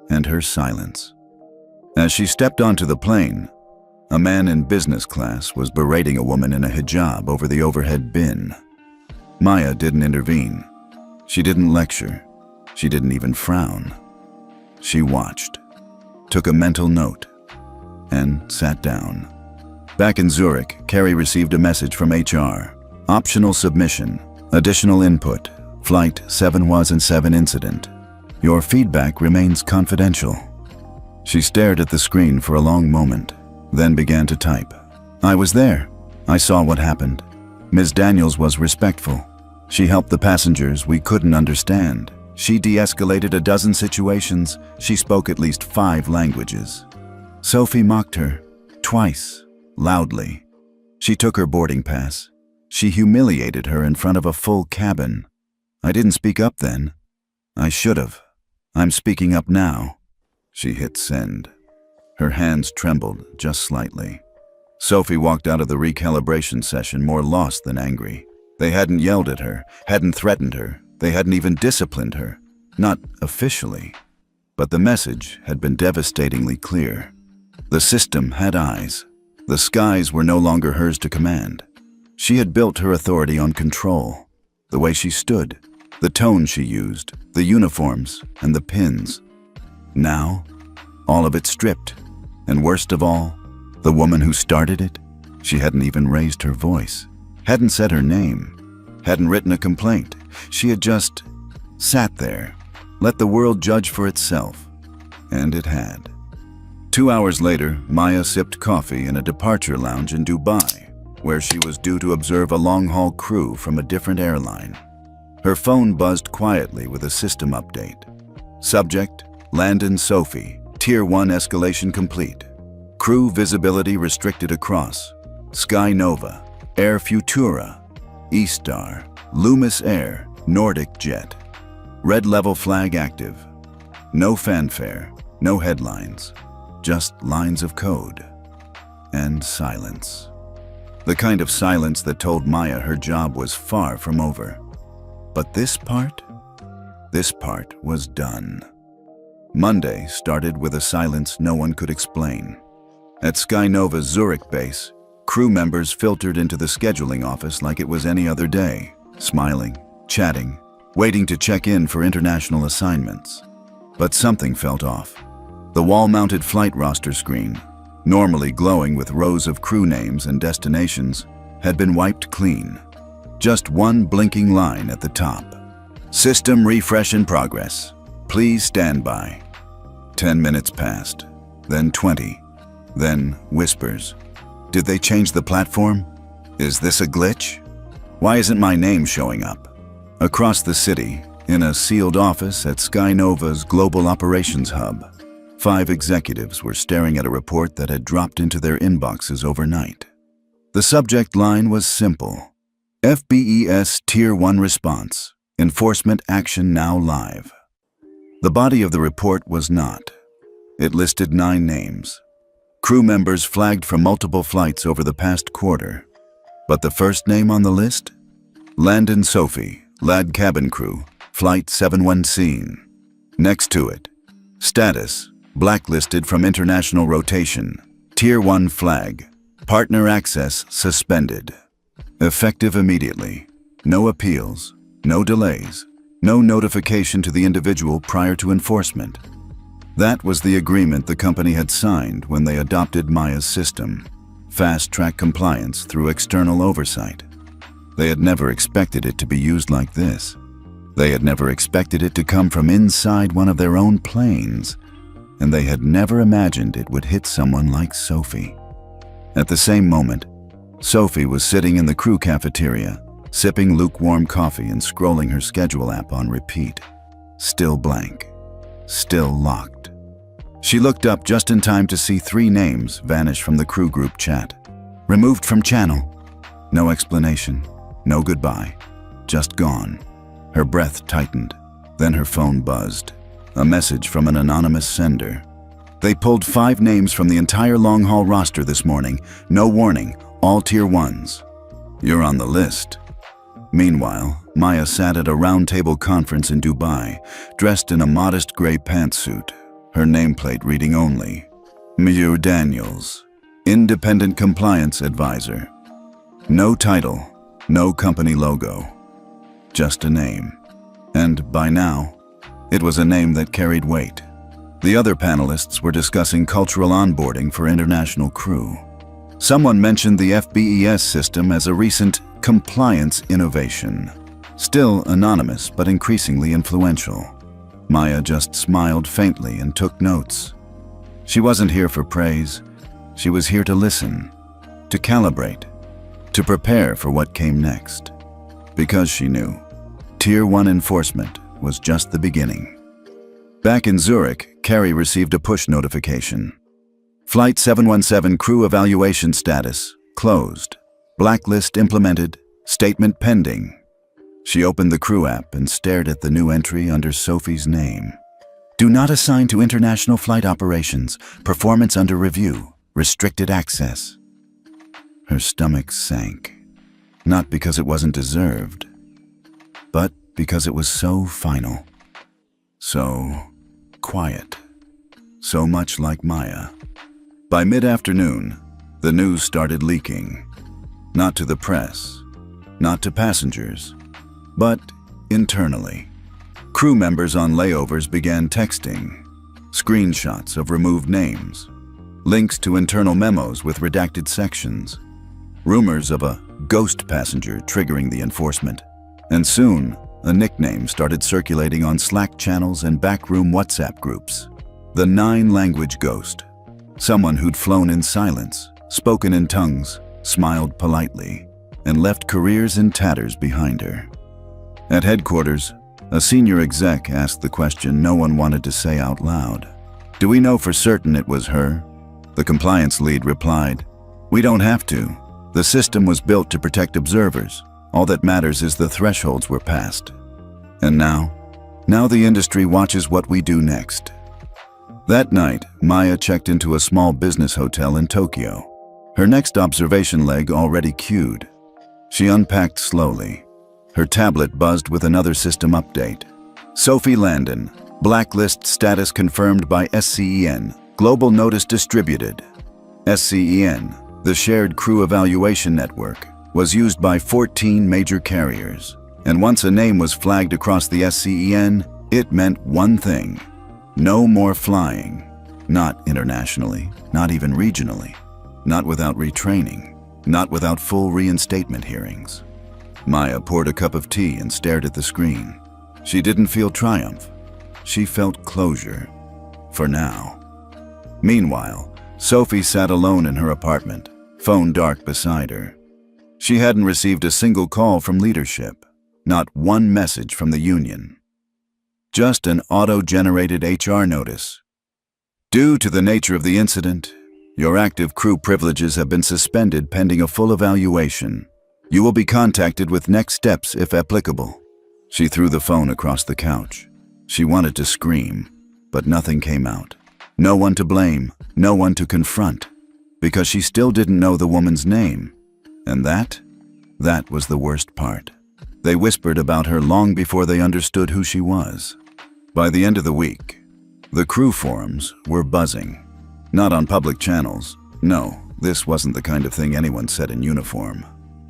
and her silence. As she stepped onto the plane, a man in business class was berating a woman in a hijab over the overhead bin. Maya didn't intervene. She didn't lecture. She didn't even frown. She watched, took a mental note, and sat down. Back in Zurich, Carrie received a message from HR. Optional submission, additional input, Flight 717 incident. Your feedback remains confidential. She stared at the screen for a long moment, then began to type. I was there. I saw what happened. Ms. Daniels was respectful. She helped the passengers we couldn't understand. She de-escalated a dozen situations. She spoke at least 5 languages. Sophie mocked her, twice, loudly. She took her boarding pass. She humiliated her in front of a full cabin. I didn't speak up then. I should have. I'm speaking up now. She hit send. Her hands trembled just slightly. Sophie walked out of the recalibration session more lost than angry. They hadn't yelled at her, hadn't threatened her, they hadn't even disciplined her. Not officially. But the message had been devastatingly clear. The system had eyes. The skies were no longer hers to command. She had built her authority on control. The way she stood, the tone she used, the uniforms, and the pins. Now, all of it stripped. And worst of all, the woman who started it, she hadn't even raised her voice, hadn't said her name, hadn't written a complaint. She had just sat there, let the world judge for itself. And it had. 2 hours later, Maya sipped coffee in a departure lounge in Dubai, where she was due to observe a long-haul crew from a different airline. Her phone buzzed quietly with a system update. Subject, Landon Sophie, Tier 1 escalation complete. Crew visibility restricted across. Sky Nova, Air Futura, E-Star, Loomis Air, Nordic Jet. Red level flag active. No fanfare, no headlines, just lines of code. And silence. The kind of silence that told Maya her job was far from over. But this part was done. Monday started with a silence no one could explain. At Sky Nova's Zurich base, crew members filtered into the scheduling office like it was any other day, smiling, chatting, waiting to check in for international assignments. But something felt off. The wall-mounted flight roster screen, normally glowing with rows of crew names and destinations, had been wiped clean. Just one blinking line at the top. System refresh in progress. Please stand by. 10 minutes passed, then 20, then whispers. Did they change the platform? Is this a glitch? Why isn't my name showing up? Across the city, in a sealed office at Sky Nova's Global Operations Hub, 5 executives were staring at a report that had dropped into their inboxes overnight. The subject line was simple. FBES Tier 1 response. Enforcement action now live. The body of the report was not. It listed 9 names. Crew members flagged for multiple flights over the past quarter. But the first name on the list? Landon Sophie, LAD cabin crew, Flight 717. Next to it, status, blacklisted from international rotation, Tier 1 flag, partner access suspended. Effective immediately. No appeals, no delays, no notification to the individual prior to enforcement. That was the agreement the company had signed when they adopted Maya's system. Fast-track compliance through external oversight. They had never expected it to be used like this. They had never expected it to come from inside one of their own planes. And they had never imagined it would hit someone like Sophie. At the same moment, Sophie was sitting in the crew cafeteria, sipping lukewarm coffee and scrolling her schedule app on repeat. Still blank. Still locked. She looked up just in time to see 3 names vanish from the crew group chat. Removed from channel. No explanation. No goodbye. Just gone. Her breath tightened. Then her phone buzzed. A message from an anonymous sender. They pulled 5 names from the entire long-haul roster this morning. No warning. All Tier 1s. You're on the list. Meanwhile, Maya sat at a roundtable conference in Dubai, dressed in a modest gray pantsuit, her nameplate reading only, Miu Daniels, Independent Compliance Advisor. No title, no company logo, just a name. And by now, it was a name that carried weight. The other panelists were discussing cultural onboarding for international crew. Someone mentioned the FBES system as a recent compliance innovation. Still anonymous, but increasingly influential. Maya just smiled faintly and took notes. She wasn't here for praise. She was here to listen, to calibrate, to prepare for what came next. Because she knew, Tier 1 enforcement was just the beginning. Back in Zurich, Carrie received a push notification. Flight 717 crew evaluation status, closed. Blacklist implemented, statement pending. She opened the crew app and stared at the new entry under Sophie's name. Do not assign to international flight operations, performance under review, restricted access. Her stomach sank. Not because it wasn't deserved, but because it was so final. So quiet. So much like Maya. By mid-afternoon, the news started leaking. Not to the press, not to passengers, but internally. Crew members on layovers began texting, screenshots of removed names, links to internal memos with redacted sections, rumors of a ghost passenger triggering the enforcement, and soon a nickname started circulating on Slack channels and backroom WhatsApp groups. The 9-language ghost. Someone who'd flown in silence, spoken in tongues, smiled politely, and left careers in tatters behind her. At headquarters, a senior exec asked the question no one wanted to say out loud. Do we know for certain it was her? The compliance lead replied, we don't have to. The system was built to protect observers. All that matters is the thresholds were passed. And now the industry watches what we do next. That night, Maya checked into a small business hotel in Tokyo. Her next observation leg already queued. She unpacked slowly. Her tablet buzzed with another system update. Sophie Landon, blacklist status confirmed by SCEN, global notice distributed. SCEN, the shared crew evaluation network, was used by 14 major carriers. And once a name was flagged across the SCEN, it meant one thing. No more flying. Not internationally, not even regionally. Not without retraining. Not without full reinstatement hearings. Maya poured a cup of tea and stared at the screen. She didn't feel triumph. She felt closure. For now. Meanwhile, Sophie sat alone in her apartment, phone dark beside her. She hadn't received a single call from leadership. Not one message from the union. Just an auto-generated HR notice. Due to the nature of the incident, your active crew privileges have been suspended pending a full evaluation. You will be contacted with next steps if applicable. She threw the phone across the couch. She wanted to scream, but nothing came out. No one to blame, no one to confront, because she still didn't know the woman's name. And that was the worst part. They whispered about her long before they understood who she was. By the end of the week, the crew forums were buzzing. Not on public channels. No, this wasn't the kind of thing anyone said in uniform.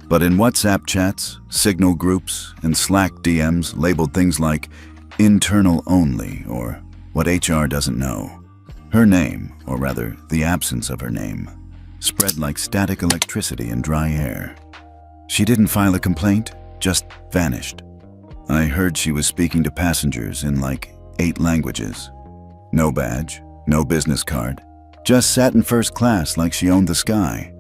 But in WhatsApp chats, Signal groups, and Slack DMs labeled things like internal only or what HR doesn't know. Her name, or rather the absence of her name, spread like static electricity in dry air. She didn't file a complaint, just vanished. I heard she was speaking to passengers in like 8 languages. No badge, no business card, just sat in first class like she owned the sky.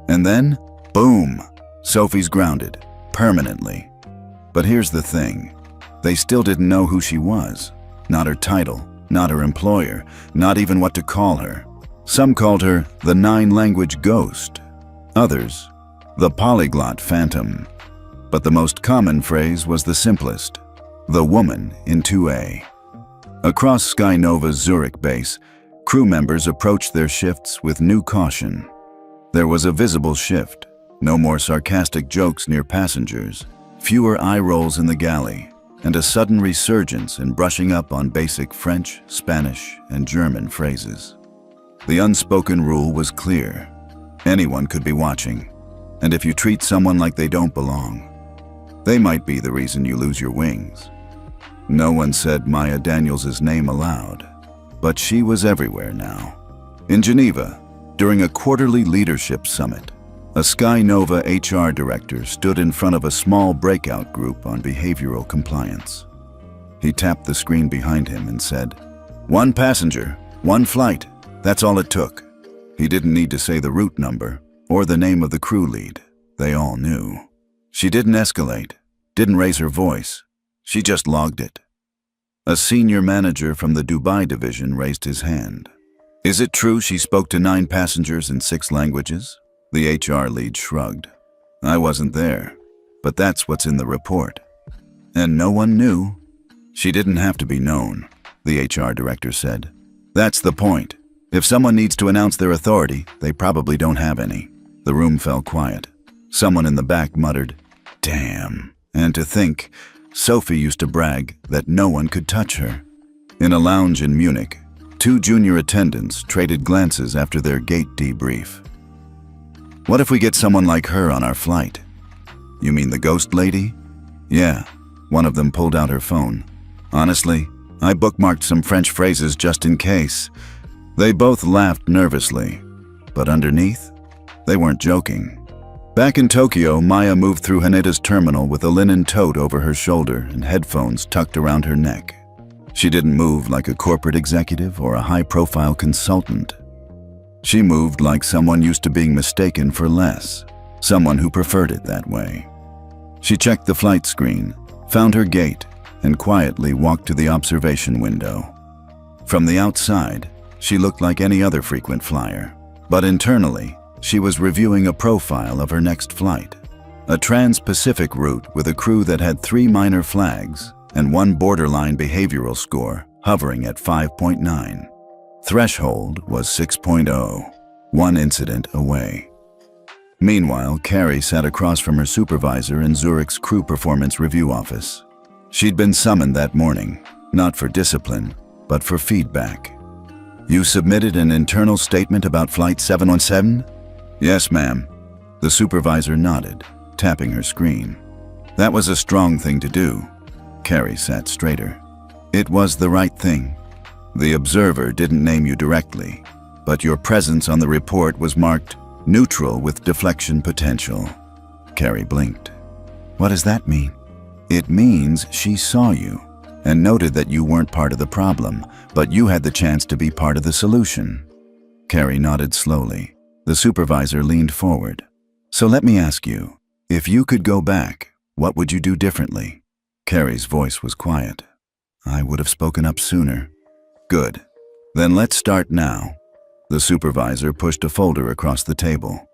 And then, boom, Sophie's grounded, permanently. But here's the thing. They still didn't know who she was. Not her title, not her employer, not even what to call her. Some called her the 9-language ghost. Others, the polyglot phantom. But the most common phrase was the simplest, the woman in 2A. Across Sky Nova's Zurich base, crew members approached their shifts with new caution. There was a visible shift. No more sarcastic jokes near passengers, fewer eye rolls in the galley, and a sudden resurgence in brushing up on basic French, Spanish, and German phrases. The unspoken rule was clear. Anyone could be watching, and if you treat someone like they don't belong, they might be the reason you lose your wings. No one said Maya Daniels' name aloud, but she was everywhere now. In Geneva, during a quarterly leadership summit, a Sky Nova HR director stood in front of a small breakout group on behavioral compliance. He tapped the screen behind him and said, "One passenger, one flight, that's all it took." He didn't need to say the route number or the name of the crew lead. They all knew. She didn't escalate, didn't raise her voice. She just logged it. A senior manager from the Dubai division raised his hand. "Is it true she spoke to 9 passengers in 6 languages?" The HR lead shrugged. "I wasn't there, but that's what's in the report." "And no one knew?" "She didn't have to be known," the HR director said. "That's the point. If someone needs to announce their authority, they probably don't have any." The room fell quiet. Someone in the back muttered, "Damn." And to think, Sophie used to brag that no one could touch her. In a lounge in Munich, 2 junior attendants traded glances after their gate debrief. "What if we get someone like her on our flight?" "You mean the ghost lady?" "Yeah." One of them pulled out her phone. "Honestly, I bookmarked some French phrases just in case." They both laughed nervously, but underneath, they weren't joking. Back in Tokyo, Maya moved through Haneda's terminal with a linen tote over her shoulder and headphones tucked around her neck. She didn't move like a corporate executive or a high-profile consultant. She moved like someone used to being mistaken for less, someone who preferred it that way. She checked the flight screen, found her gate, and quietly walked to the observation window. From the outside, she looked like any other frequent flyer, but internally, she was reviewing a profile of her next flight, a trans-Pacific route with a crew that had 3 minor flags and 1 borderline behavioral score hovering at 5.9. Threshold was 6.0, 1 incident away. Meanwhile, Carrie sat across from her supervisor in Zurich's crew performance review office. She'd been summoned that morning, not for discipline, but for feedback. "You submitted an internal statement about Flight 717? "Yes, ma'am." The supervisor nodded, tapping her screen. "That was a strong thing to do." Carrie sat straighter. "It was the right thing. The observer didn't name you directly, but your presence on the report was marked neutral with deflection potential." Carrie blinked. "What does that mean?" "It means she saw you and noted that you weren't part of the problem, but you had the chance to be part of the solution." Carrie nodded slowly. The supervisor leaned forward. "So let me ask you, if you could go back, what would you do differently?" Carrie's voice was quiet. "I would have spoken up sooner." "Good. Then let's start now." The supervisor pushed a folder across the table.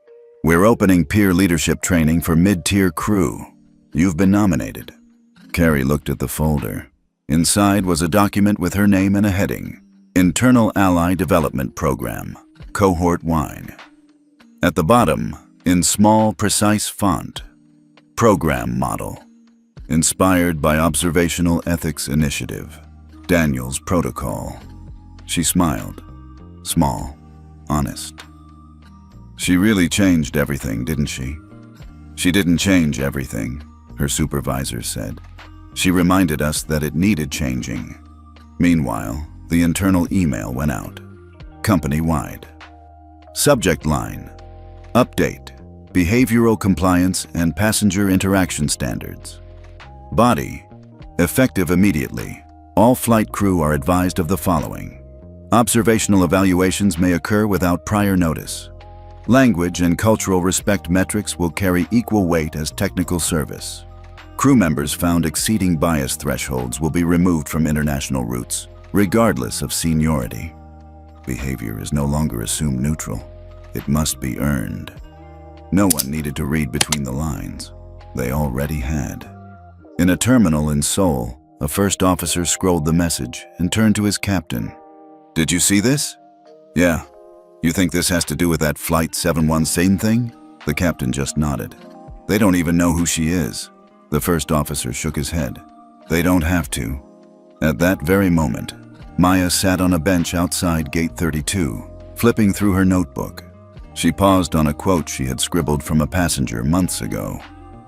"We're opening peer leadership training for mid-tier crew. You've been nominated." Carrie looked at the folder. Inside was a document with her name and a heading, Internal Ally Development Program, Cohort Wine. At the bottom, in small, precise font, Program Model, inspired by Observational Ethics Initiative, Daniel's Protocol. She smiled, small, honest. "She really changed everything, didn't she?" "She didn't change everything," her supervisor said. "She reminded us that it needed changing." Meanwhile, the internal email went out, company-wide. Subject line: Update, Behavioral Compliance and Passenger Interaction Standards. Body: Effective immediately. All flight crew are advised of the following. Observational evaluations may occur without prior notice. Language and cultural respect metrics will carry equal weight as technical service. Crew members found exceeding bias thresholds will be removed from international routes, regardless of seniority. Behavior is no longer assumed neutral. It must be earned. No one needed to read between the lines. They already had. In a terminal in Seoul, a first officer scrolled the message and turned to his captain. "Did you see this?" "Yeah. You think this has to do with that Flight 717 thing?" The captain just nodded. "They don't even know who she is." The first officer shook his head. "They don't have to." At that very moment, Maya sat on a bench outside Gate 32, flipping through her notebook. She paused on a quote she had scribbled from a passenger months ago.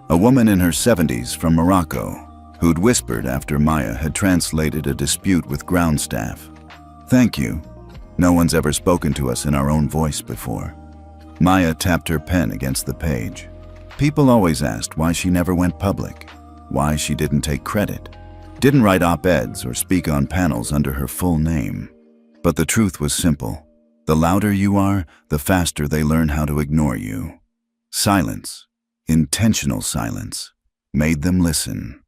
A woman in her 70s from Morocco, who'd whispered after Maya had translated a dispute with ground staff. "Thank you. No one's ever spoken to us in our own voice before." Maya tapped her pen against the page. People always asked why she never went public, why she didn't take credit, didn't write op-eds or speak on panels under her full name. But the truth was simple. The louder you are, the faster they learn how to ignore you. Silence, intentional silence, made them listen,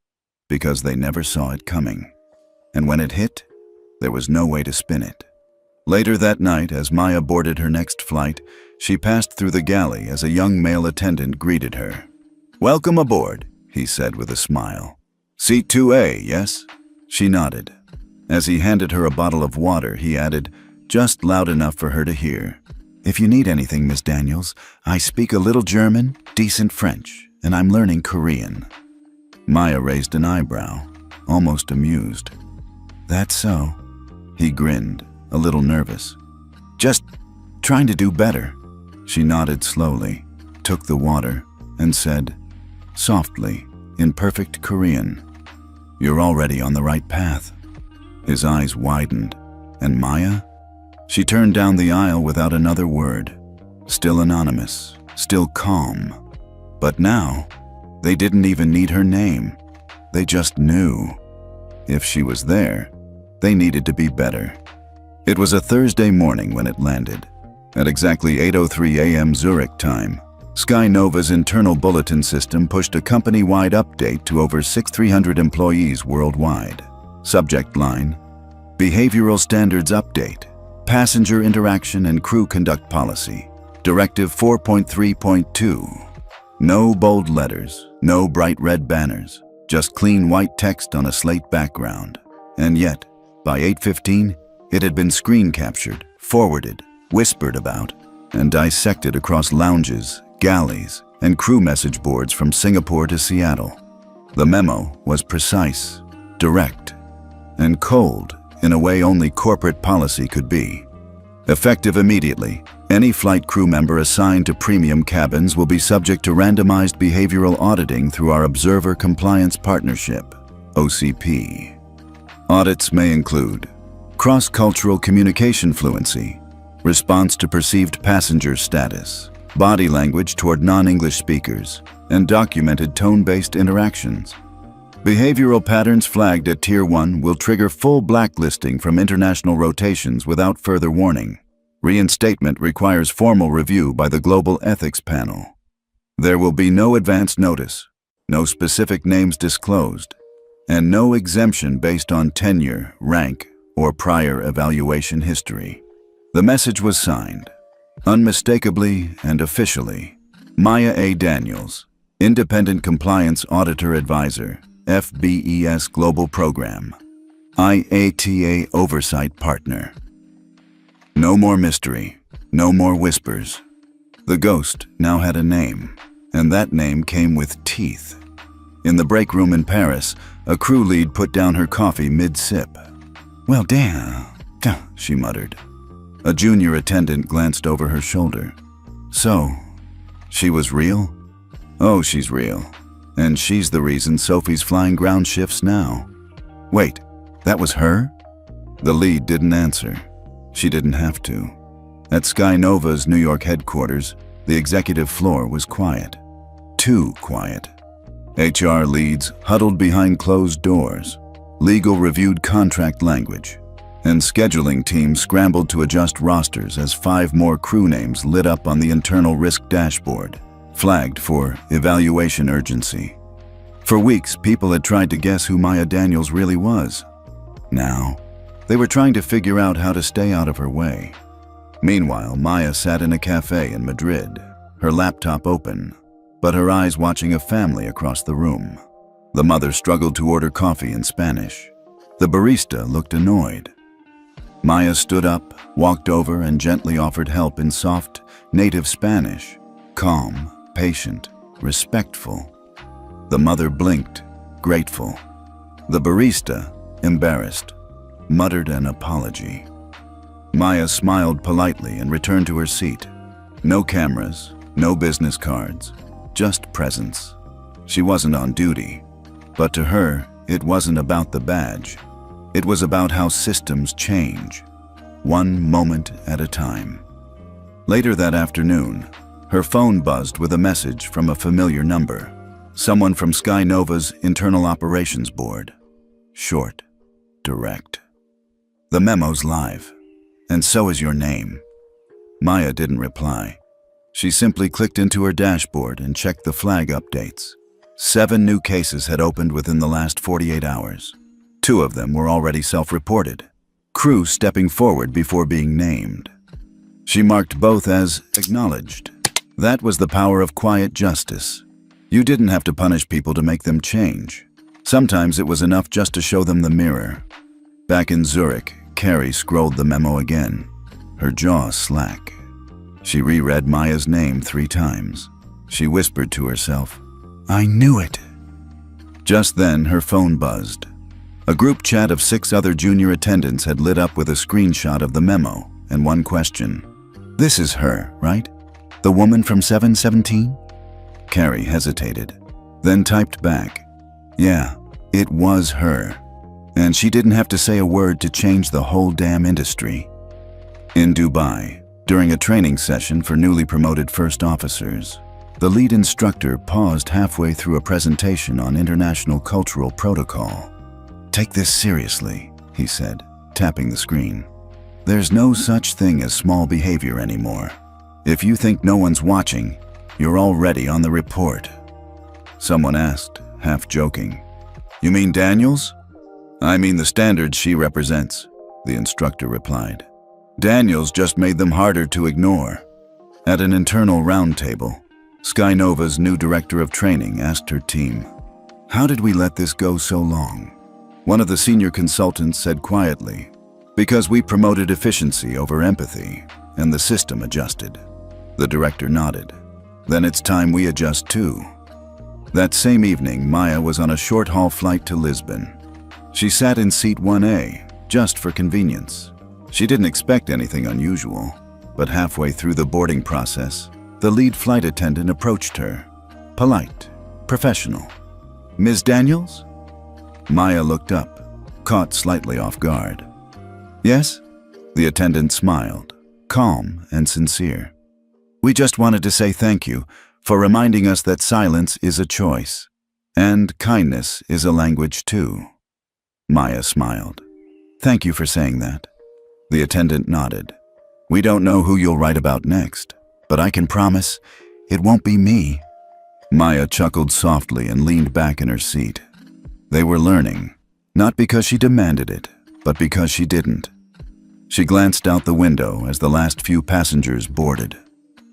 because they never saw it coming. And when it hit, there was no way to spin it. Later that night, as Maya boarded her next flight, she passed through the galley as a young male attendant greeted her. "Welcome aboard," he said with a smile. "Seat 2A, yes?" She nodded. As he handed her a bottle of water, he added, just loud enough for her to hear, "If you need anything, Miss Daniels, I speak a little German, decent French, and I'm learning Korean." Maya raised an eyebrow, almost amused. "That's so." He grinned, a little nervous. "Just trying to do better." She nodded slowly, took the water, and said, softly, in perfect Korean, "You're already on the right path." His eyes widened. And Maya? She turned down the aisle without another word. Still anonymous, still calm. But now, they didn't even need her name. They just knew. If she was there, they needed to be better. It was a Thursday morning when it landed. At exactly 8:03 a.m. Zurich time, Sky Nova's internal bulletin system pushed a company-wide update to over 6,300 employees worldwide. Subject line: Behavioral Standards Update, Passenger Interaction and Crew Conduct Policy, Directive 4.3.2. No bold letters, no bright red banners, just clean white text on a slate background. And yet, by 8:15, it had been screen captured, forwarded, whispered about, and dissected across lounges, galleys, and crew message boards from Singapore to Seattle. The memo was precise, direct, and cold in a way only corporate policy could be. Effective immediately, any flight crew member assigned to premium cabins will be subject to randomized behavioral auditing through our Observer Compliance Partnership, OCP. Audits may include cross-cultural communication fluency, response to perceived passenger status, body language toward non-English speakers, and documented tone-based interactions. Behavioral patterns flagged at Tier 1 will trigger full blacklisting from international rotations without further warning. Reinstatement requires formal review by the Global Ethics Panel. There will be no advance notice, no specific names disclosed, and no exemption based on tenure, rank, or prior evaluation history. The message was signed, unmistakably and officially, Maya A. Daniels, Independent Compliance Auditor Advisor, FBES Global Program, IATA Oversight Partner. No more mystery, no more whispers. The ghost now had a name, and that name came with teeth. In the break room in Paris, a crew lead put down her coffee mid-sip. "Well, damn," she muttered. A junior attendant glanced over her shoulder. "So, she was real?" "Oh, she's real. And she's the reason Sophie's flying ground shifts now." "Wait, that was her?" The lead didn't answer. She didn't have to. At Sky Nova's New York headquarters, the executive floor was quiet. Too quiet. HR leads huddled behind closed doors. Legal reviewed contract language. and scheduling teams scrambled to adjust rosters as 5 more crew names lit up on the internal risk dashboard, flagged for evaluation urgency. For weeks, people had tried to guess who Maya Daniels really was. Now, they were trying to figure out how to stay out of her way. Meanwhile, Maya sat in a cafe in Madrid, her laptop open, but her eyes watching a family across the room. The mother struggled to order coffee in Spanish. The barista looked annoyed. Maya stood up, walked over, and gently offered help in soft, native Spanish, calm, patient, respectful. The mother blinked, grateful. The barista, embarrassed, muttered an apology. Maya smiled politely and returned to her seat. No cameras, no business cards, just presence. She wasn't on duty, but to her, it wasn't about the badge. It was about how systems change, one moment at a time. Later that afternoon, her phone buzzed with a message from a familiar number. Someone from Sky Nova's Internal Operations Board. Short, direct. The memo's live, and so is your name. Maya didn't reply. She simply clicked into her dashboard and checked the flag updates. 7 new cases had opened within the last 48 hours. 2 of them were already self-reported, crew stepping forward before being named. She marked both as acknowledged. That was the power of quiet justice. You didn't have to punish people to make them change. Sometimes it was enough just to show them the mirror. Back in Zurich, Carrie scrolled the memo again, her jaw slack. She reread Maya's name 3 times. She whispered to herself, "I knew it." Just then, her phone buzzed. A group chat of 6 other junior attendants had lit up with a screenshot of the memo and one question. "This is her, right? The woman from 717? Carrie hesitated, then typed back, "Yeah, it was her." And she didn't have to say a word to change the whole damn industry. In Dubai, during a training session for newly promoted first officers, the lead instructor paused halfway through a presentation on international cultural protocol. "Take this seriously," he said, tapping the screen. "There's no such thing as small behavior anymore. If you think no one's watching, you're already on the report." Someone asked, half joking, "You mean Daniels?" "I mean the standards she represents," the instructor replied. "Daniels just made them harder to ignore." At an internal roundtable, Sky Nova's new director of training asked her team, "How did we let this go so long?" One of the senior consultants said quietly, "Because we promoted efficiency over empathy, and the system adjusted." The director nodded. "Then it's time we adjust too." That same evening, Maya was on a short-haul flight to Lisbon. She sat in seat 1A, just for convenience. She didn't expect anything unusual, but halfway through the boarding process, the lead flight attendant approached her. Polite, professional. "Ms. Daniels?" Maya looked up, caught slightly off guard. "Yes?" The attendant smiled, calm and sincere. "We just wanted to say thank you for reminding us that silence is a choice, and kindness is a language too." Maya smiled. "Thank you for saying that." The attendant nodded. "We don't know who you'll write about next, but I can promise it won't be me." Maya chuckled softly and leaned back in her seat. They were learning, not because she demanded it, but because she didn't. She glanced out the window as the last few passengers boarded.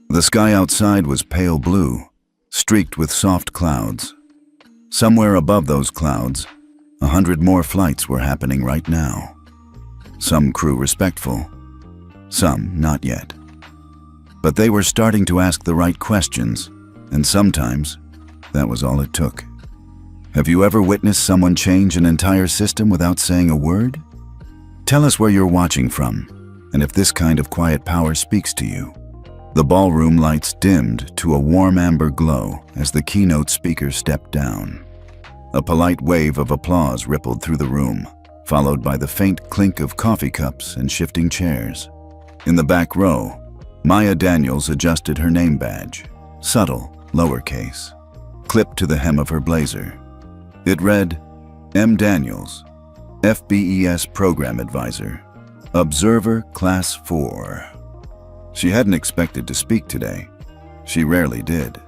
The sky outside was pale blue, streaked with soft clouds. Somewhere above those clouds, 100 more flights were happening right now. Some crew respectful, some not yet. But they were starting to ask the right questions, and sometimes that was all it took. Have you ever witnessed someone change an entire system without saying a word? Tell us where you're watching from, and if this kind of quiet power speaks to you. The ballroom lights dimmed to a warm amber glow as the keynote speaker stepped down. A polite wave of applause rippled through the room, followed by the faint clink of coffee cups and shifting chairs. In the back row, Maya Daniels adjusted her name badge, subtle, lowercase, clipped to the hem of her blazer. It read, M. Daniels, FBES Program Advisor, Observer Class 4. She hadn't expected to speak today. She rarely did.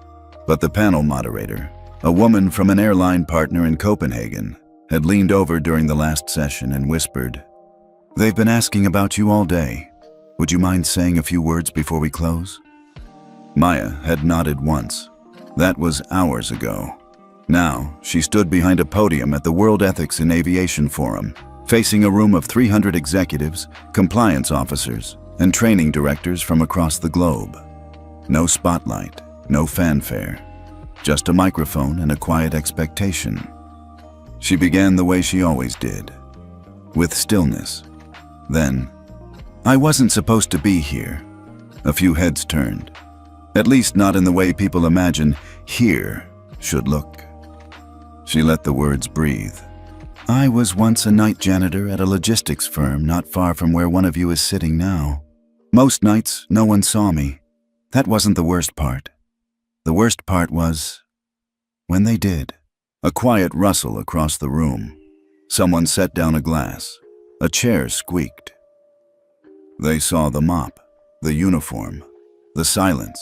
But the panel moderator, a woman from an airline partner in Copenhagen, had leaned over during the last session and whispered, "They've been asking about you all day. Would you mind saying a few words before we close?" Maya had nodded once. That was hours ago. Now, she stood behind a podium at the World Ethics in Aviation Forum, facing a room of 300 executives, compliance officers, and training directors from across the globe. No spotlight, no fanfare, just a microphone and a quiet expectation. She began the way she always did, with stillness. Then, "I wasn't supposed to be here." A few heads turned. At least not in the way people imagine "here" should look. She let the words breathe. "I was once a night janitor at a logistics firm not far from where one of you is sitting now. Most nights, no one saw me. That wasn't the worst part. The worst part was when they did." A quiet rustle across the room. Someone set down a glass. A chair squeaked. They saw the mop, the uniform, the silence,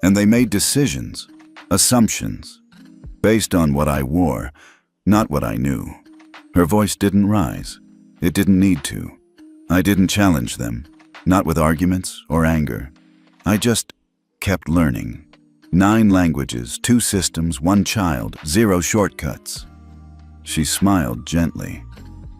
and they made decisions, assumptions, based on what I wore, not what I knew. Her voice didn't rise. It didn't need to. I didn't challenge them, not with arguments or anger. I just kept learning. 9 languages, 2 systems, 1 child, 0 shortcuts. She smiled gently.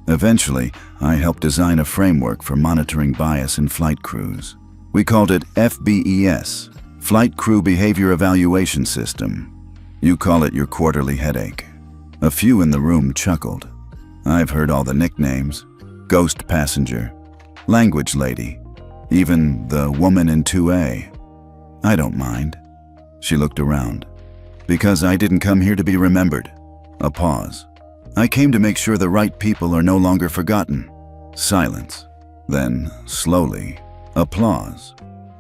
Eventually, I helped design a framework for monitoring bias in flight crews. We called it FBES, Flight Crew Behavior Evaluation System. You call it your quarterly headache. A few in the room chuckled. I've heard all the nicknames: Ghost Passenger, Language Lady, even the Woman in 2A. I don't mind. She looked around. "Because I didn't come here to be remembered." A pause. "I came to make sure the right people are no longer forgotten." Silence. Then, slowly, applause.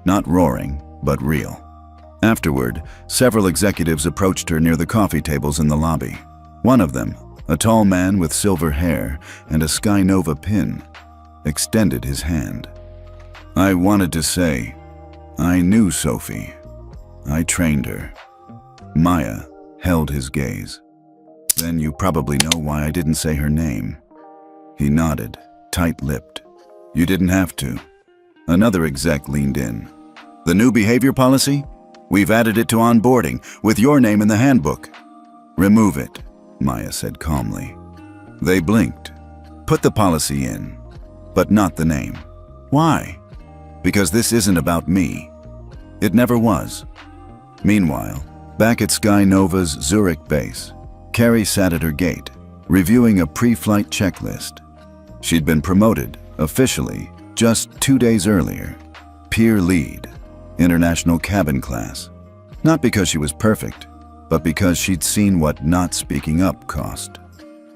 Not roaring, but real. Afterward, several executives approached her near the coffee tables in the lobby. One of them, a tall man with silver hair and a Sky Nova pin, extended his hand. "I wanted to say, I knew Sophie. I trained her." Maya held his gaze. "Then you probably know why I didn't say her name." He nodded, tight-lipped. "You didn't have to." Another exec leaned in. "The new behavior policy? We've added it to onboarding, with your name in the handbook." "Remove it," Maya said calmly. They blinked. "Put the policy in, but not the name." "Why?" "Because this isn't about me. It never was." Meanwhile, back at Sky Nova's Zurich base, Carrie sat at her gate, reviewing a pre-flight checklist. She'd been promoted, officially, just 2 days earlier. Peer lead, international cabin class. Not because she was perfect, but because she'd seen what not speaking up cost.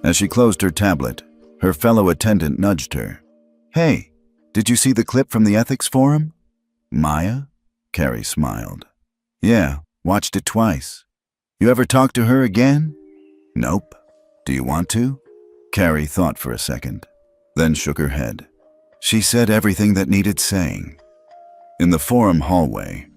As she closed her tablet, her fellow attendant nudged her. "Hey, did you see the clip from the ethics forum?" "Maya?" Carrie smiled. "Yeah, watched it twice. You ever talk to her again?" "Nope. Do you want to?" Carrie thought for a second, then shook her head. She said everything that needed saying. In the forum hallway,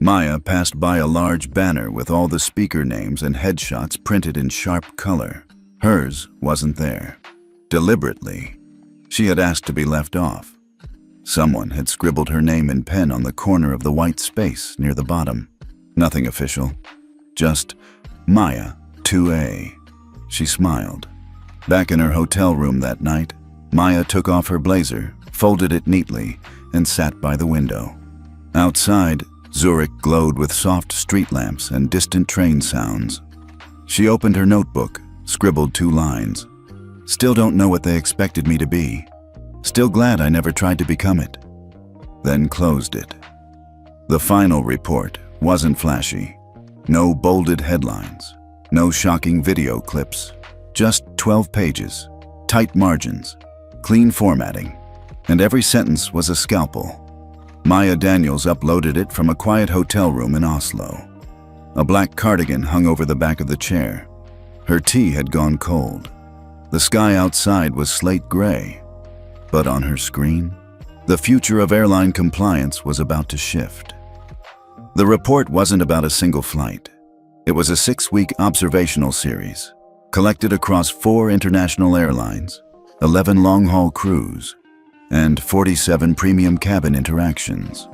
Maya passed by a large banner with all the speaker names and headshots printed in sharp color. Hers wasn't there. Deliberately, she had asked to be left off. Someone had scribbled her name in pen on the corner of the white space near the bottom. Nothing official, just Maya, 2A. She smiled. Back in her hotel room that night, Maya took off her blazer, folded it neatly, and sat by the window. Outside, Zurich glowed with soft street lamps and distant train sounds. She opened her notebook, scribbled 2 lines. "Still don't know what they expected me to be. Still glad I never tried to become it." Then closed it. The final report wasn't flashy. No bolded headlines, no shocking video clips, just 12 pages, tight margins, clean formatting, and every sentence was a scalpel. Maya Daniels uploaded it from a quiet hotel room in Oslo. A black cardigan hung over the back of the chair. Her tea had gone cold. The sky outside was slate gray, but on her screen, The future of airline compliance was about to shift. The report wasn't about a single flight. It was a 6-week observational series, collected across 4 international airlines, 11 long-haul crews, and 47 premium cabin interactions.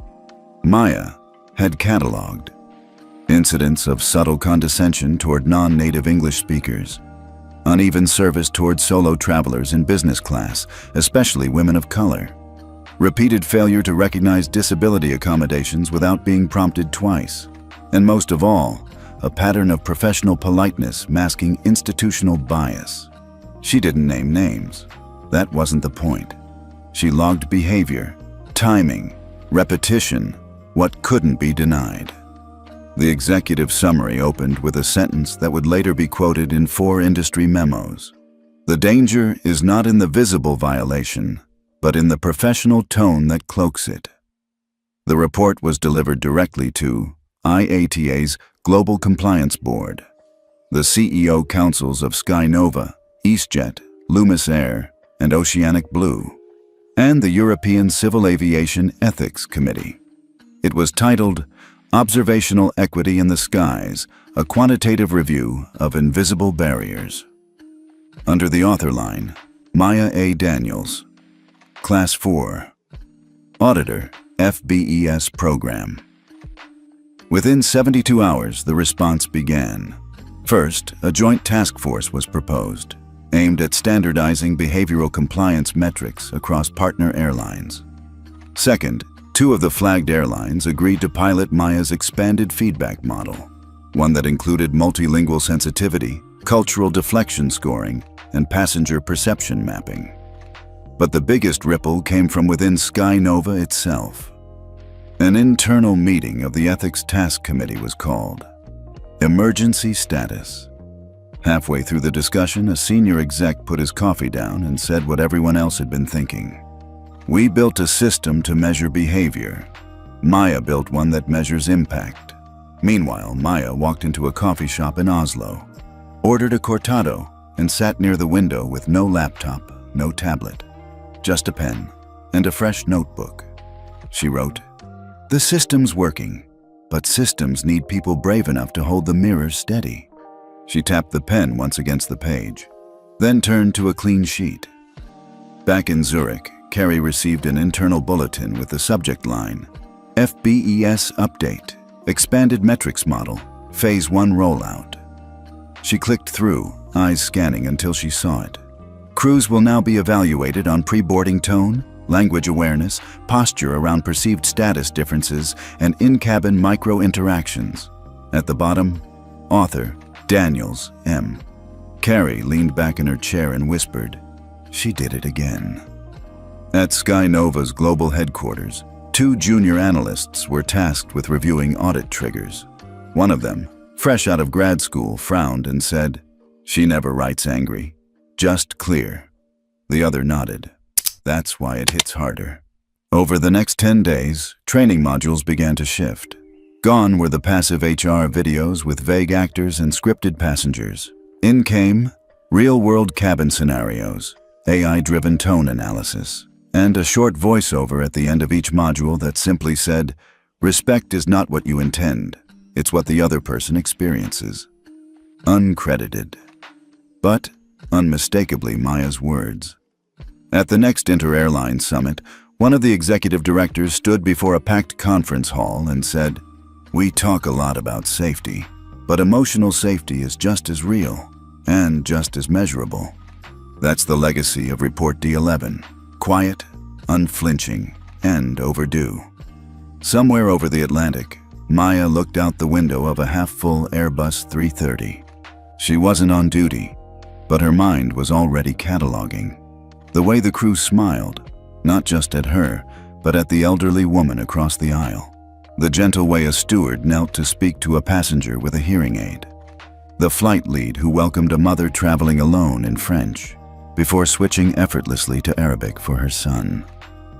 Maya had cataloged incidents of subtle condescension toward non-native English speakers, uneven service toward solo travelers in business class, especially women of color, repeated failure to recognize disability accommodations without being prompted twice, and most of all, a pattern of professional politeness masking institutional bias. She didn't name names. That wasn't the point. She logged behavior, timing, repetition, what couldn't be denied. The executive summary opened with a sentence that would later be quoted in 4 industry memos. The danger is not in the visible violation, but in the professional tone that cloaks it. The report was delivered directly to IATA's Global Compliance Board, the CEO councils of SkyNova, EastJet, Loomis Air, and Oceanic Blue, and the European Civil Aviation Ethics Committee. It was titled Observational Equity in the Skies, a Quantitative Review of Invisible Barriers. Under the author line, Maya A. Daniels, Class 4, Auditor, FBES Program. Within 72 hours, the response began. First, a joint task force was proposed, aimed at standardizing behavioral compliance metrics across partner airlines. Second, 2 of the flagged airlines agreed to pilot Maya's expanded feedback model, one that included multilingual sensitivity, cultural deflection scoring, and passenger perception mapping. But the biggest ripple came from within SkyNova itself. An internal meeting of the Ethics Task Committee was called. Emergency status. Halfway through the discussion, a senior exec put his coffee down and said what everyone else had been thinking. We built a system to measure behavior. Maya built one that measures impact. Meanwhile, Maya walked into a coffee shop in Oslo, ordered a cortado, and sat near the window with no laptop, no tablet, just a pen and a fresh notebook. She wrote, "The system's working, but systems need people brave enough to hold the mirror steady." She tapped the pen once against the page, then turned to a clean sheet. Back in Zurich, Carrie received an internal bulletin with the subject line, FBES Update, Expanded Metrics Model, Phase 1 Rollout. She clicked through, eyes scanning until she saw it. Crews will now be evaluated on pre-boarding tone, language awareness, posture around perceived status differences, and in-cabin micro-interactions. At the bottom, author, Daniels, M. Carrie leaned back in her chair and whispered, "She did it again." At SkyNova's global headquarters, 2 junior analysts were tasked with reviewing audit triggers. One of them, fresh out of grad school, frowned and said, "She never writes angry, just clear." The other nodded. That's why it hits harder. Over the next 10 days, training modules began to shift. Gone were the passive HR videos with vague actors and scripted passengers. In came real-world cabin scenarios, AI-driven tone analysis, and a short voiceover at the end of each module that simply said, "Respect is not what you intend, it's what the other person experiences." Uncredited, but unmistakably Maya's words. At the next Inter-Airline Summit, one of the executive directors stood before a packed conference hall and said, "We talk a lot about safety, but emotional safety is just as real and just as measurable." That's the legacy of Report D11. Quiet, unflinching, and overdue. Somewhere over the Atlantic, Maya looked out the window of a half-full Airbus 330. She wasn't on duty, but her mind was already cataloging. The way the crew smiled, not just at her, but at the elderly woman across the aisle. The gentle way a steward knelt to speak to a passenger with a hearing aid. The flight lead who welcomed a mother traveling alone in French, before switching effortlessly to Arabic for her son.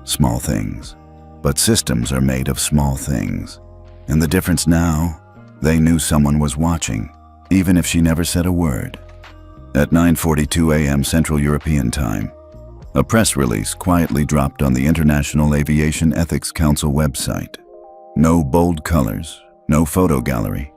Small things. But systems are made of small things. And the difference now, they knew someone was watching, even if she never said a word. At 9:42 a.m. Central European Time, A press release quietly dropped on the International Aviation Ethics Council website. No bold colors, no photo gallery.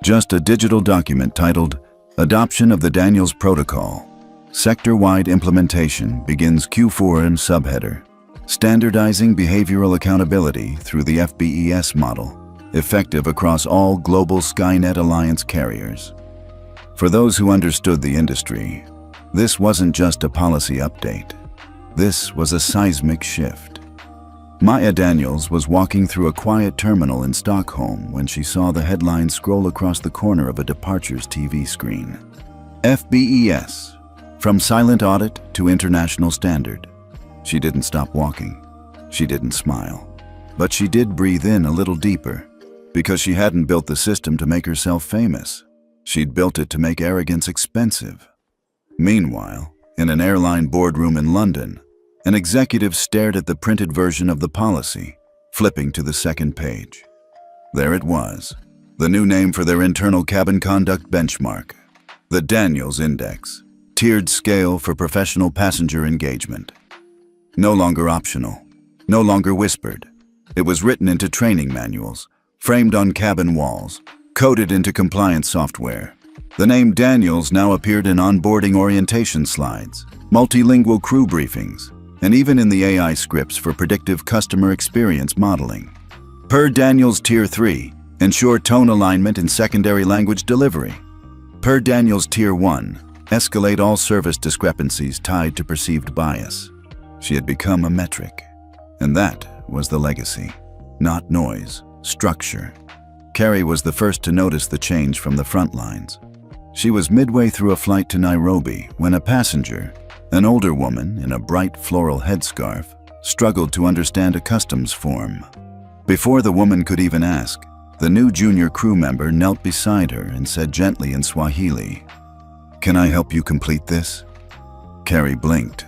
Just a digital document titled, Adoption of the Daniels Protocol. Sector-wide implementation begins Q4 and subheader. Standardizing behavioral accountability through the FBES model, effective across all global Skynet Alliance carriers. For those who understood the industry, this wasn't just a policy update. This was a seismic shift. Maya Daniels was walking through a quiet terminal in Stockholm when she saw the headline scroll across the corner of a departures TV screen. FBES, from silent audit to international standard. She didn't stop walking. She didn't smile. But she did breathe in a little deeper, because she hadn't built the system to make herself famous. She'd built it to make arrogance expensive. Meanwhile, in an airline boardroom in London, an executive stared at the printed version of the policy, flipping to the second page. There it was, the new name for their internal cabin conduct benchmark, the Daniels Index, tiered scale for professional passenger engagement. No longer optional, no longer whispered. It was written into training manuals, framed on cabin walls, coded into compliance software. The name Daniels now appeared in onboarding orientation slides, multilingual crew briefings, and even in the AI scripts for predictive customer experience modeling. Per Daniels Tier 3, ensure tone alignment in secondary language delivery. Per Daniels Tier 1, escalate all service discrepancies tied to perceived bias. She had become a metric, and that was the legacy. Not noise, structure. Carrie was the first to notice the change from the front lines. She was midway through a flight to Nairobi when a passenger, an older woman in a bright floral headscarf, struggled to understand a customs form. Before the woman could even ask, the new junior crew member knelt beside her and said gently in Swahili, "Can I help you complete this?" Carrie blinked.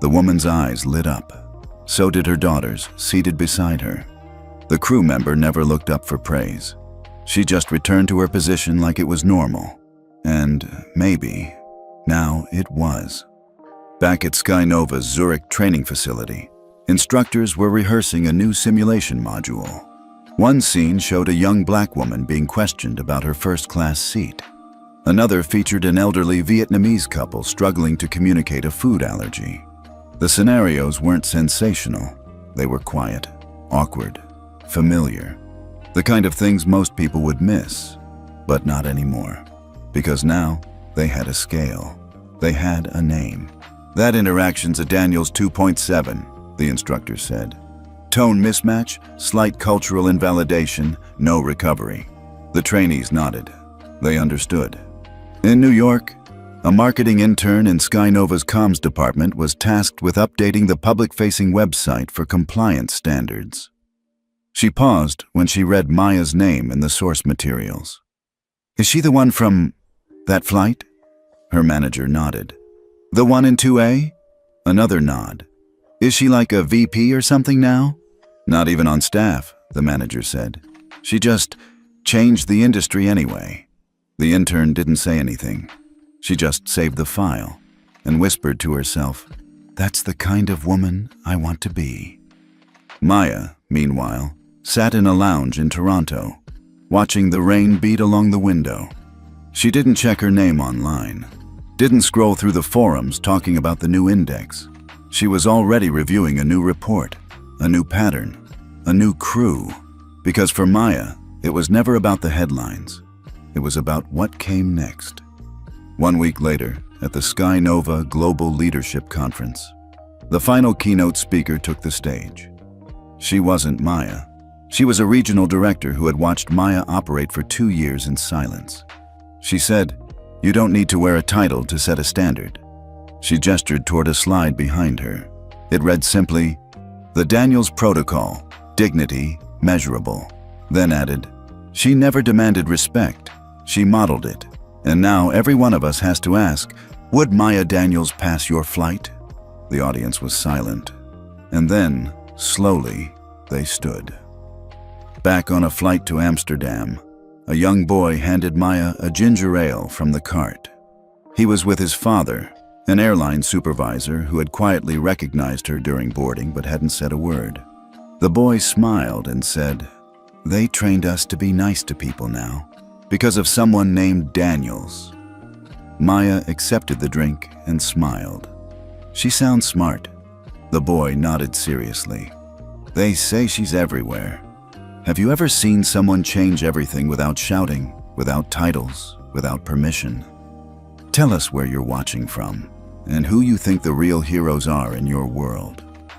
The woman's eyes lit up. So did her daughters, seated beside her. The crew member never looked up for praise. She just returned to her position like it was normal. And maybe, now it was. Back at Skynova's Zurich training facility, instructors were rehearsing a new simulation module. One scene showed a young black woman being questioned about her first-class seat. Another featured an elderly Vietnamese couple struggling to communicate a food allergy. The scenarios weren't sensational. They were quiet, awkward, familiar. The kind of things most people would miss, but not anymore. Because now, they had a scale. They had a name. That interaction's a Daniels 2.7, the instructor said. Tone mismatch, slight cultural invalidation, no recovery. The trainees nodded. They understood. In New York, a marketing intern in Skynova's comms department was tasked with updating the public-facing website for compliance standards. She paused when she read Maya's name in the source materials. "Is she the one from that flight?" Her manager nodded. "The one in 2A? Another nod. "Is she like a VP or something now?" "Not even on staff," the manager said. "She just changed the industry anyway." The intern didn't say anything. She just saved the file and whispered to herself, "That's the kind of woman I want to be." Maya, meanwhile, sat in a lounge in Toronto, watching the rain beat along the window. She didn't check her name online, didn't scroll through the forums talking about the new index. She was already reviewing a new report, a new pattern, a new crew. Because for Maya, it was never about the headlines. It was about what came next. 1 week later, at the Skynova Global Leadership Conference, the final keynote speaker took the stage. She wasn't Maya. She was a regional director who had watched Maya operate for 2 years in silence. She said, "You don't need to wear a title to set a standard." She gestured toward a slide behind her. It read simply, "The Daniels Protocol, dignity, measurable." Then added, "She never demanded respect. She modeled it. And now every one of us has to ask, would Maya Daniels pass your flight?" The audience was silent. And then, slowly, they stood. Back on a flight to Amsterdam, a young boy handed Maya a ginger ale from the cart. He was with his father, An airline supervisor who had quietly recognized her during boarding but hadn't said a word. The boy smiled and said, "They trained us to be nice to people now, because of someone named Daniels." Maya accepted the drink and smiled. "She sounds smart." The boy nodded seriously. "They say she's everywhere. Have you ever seen someone change everything without shouting, without titles, without permission? Tell us where you're watching from, and who you think the real heroes are in your world."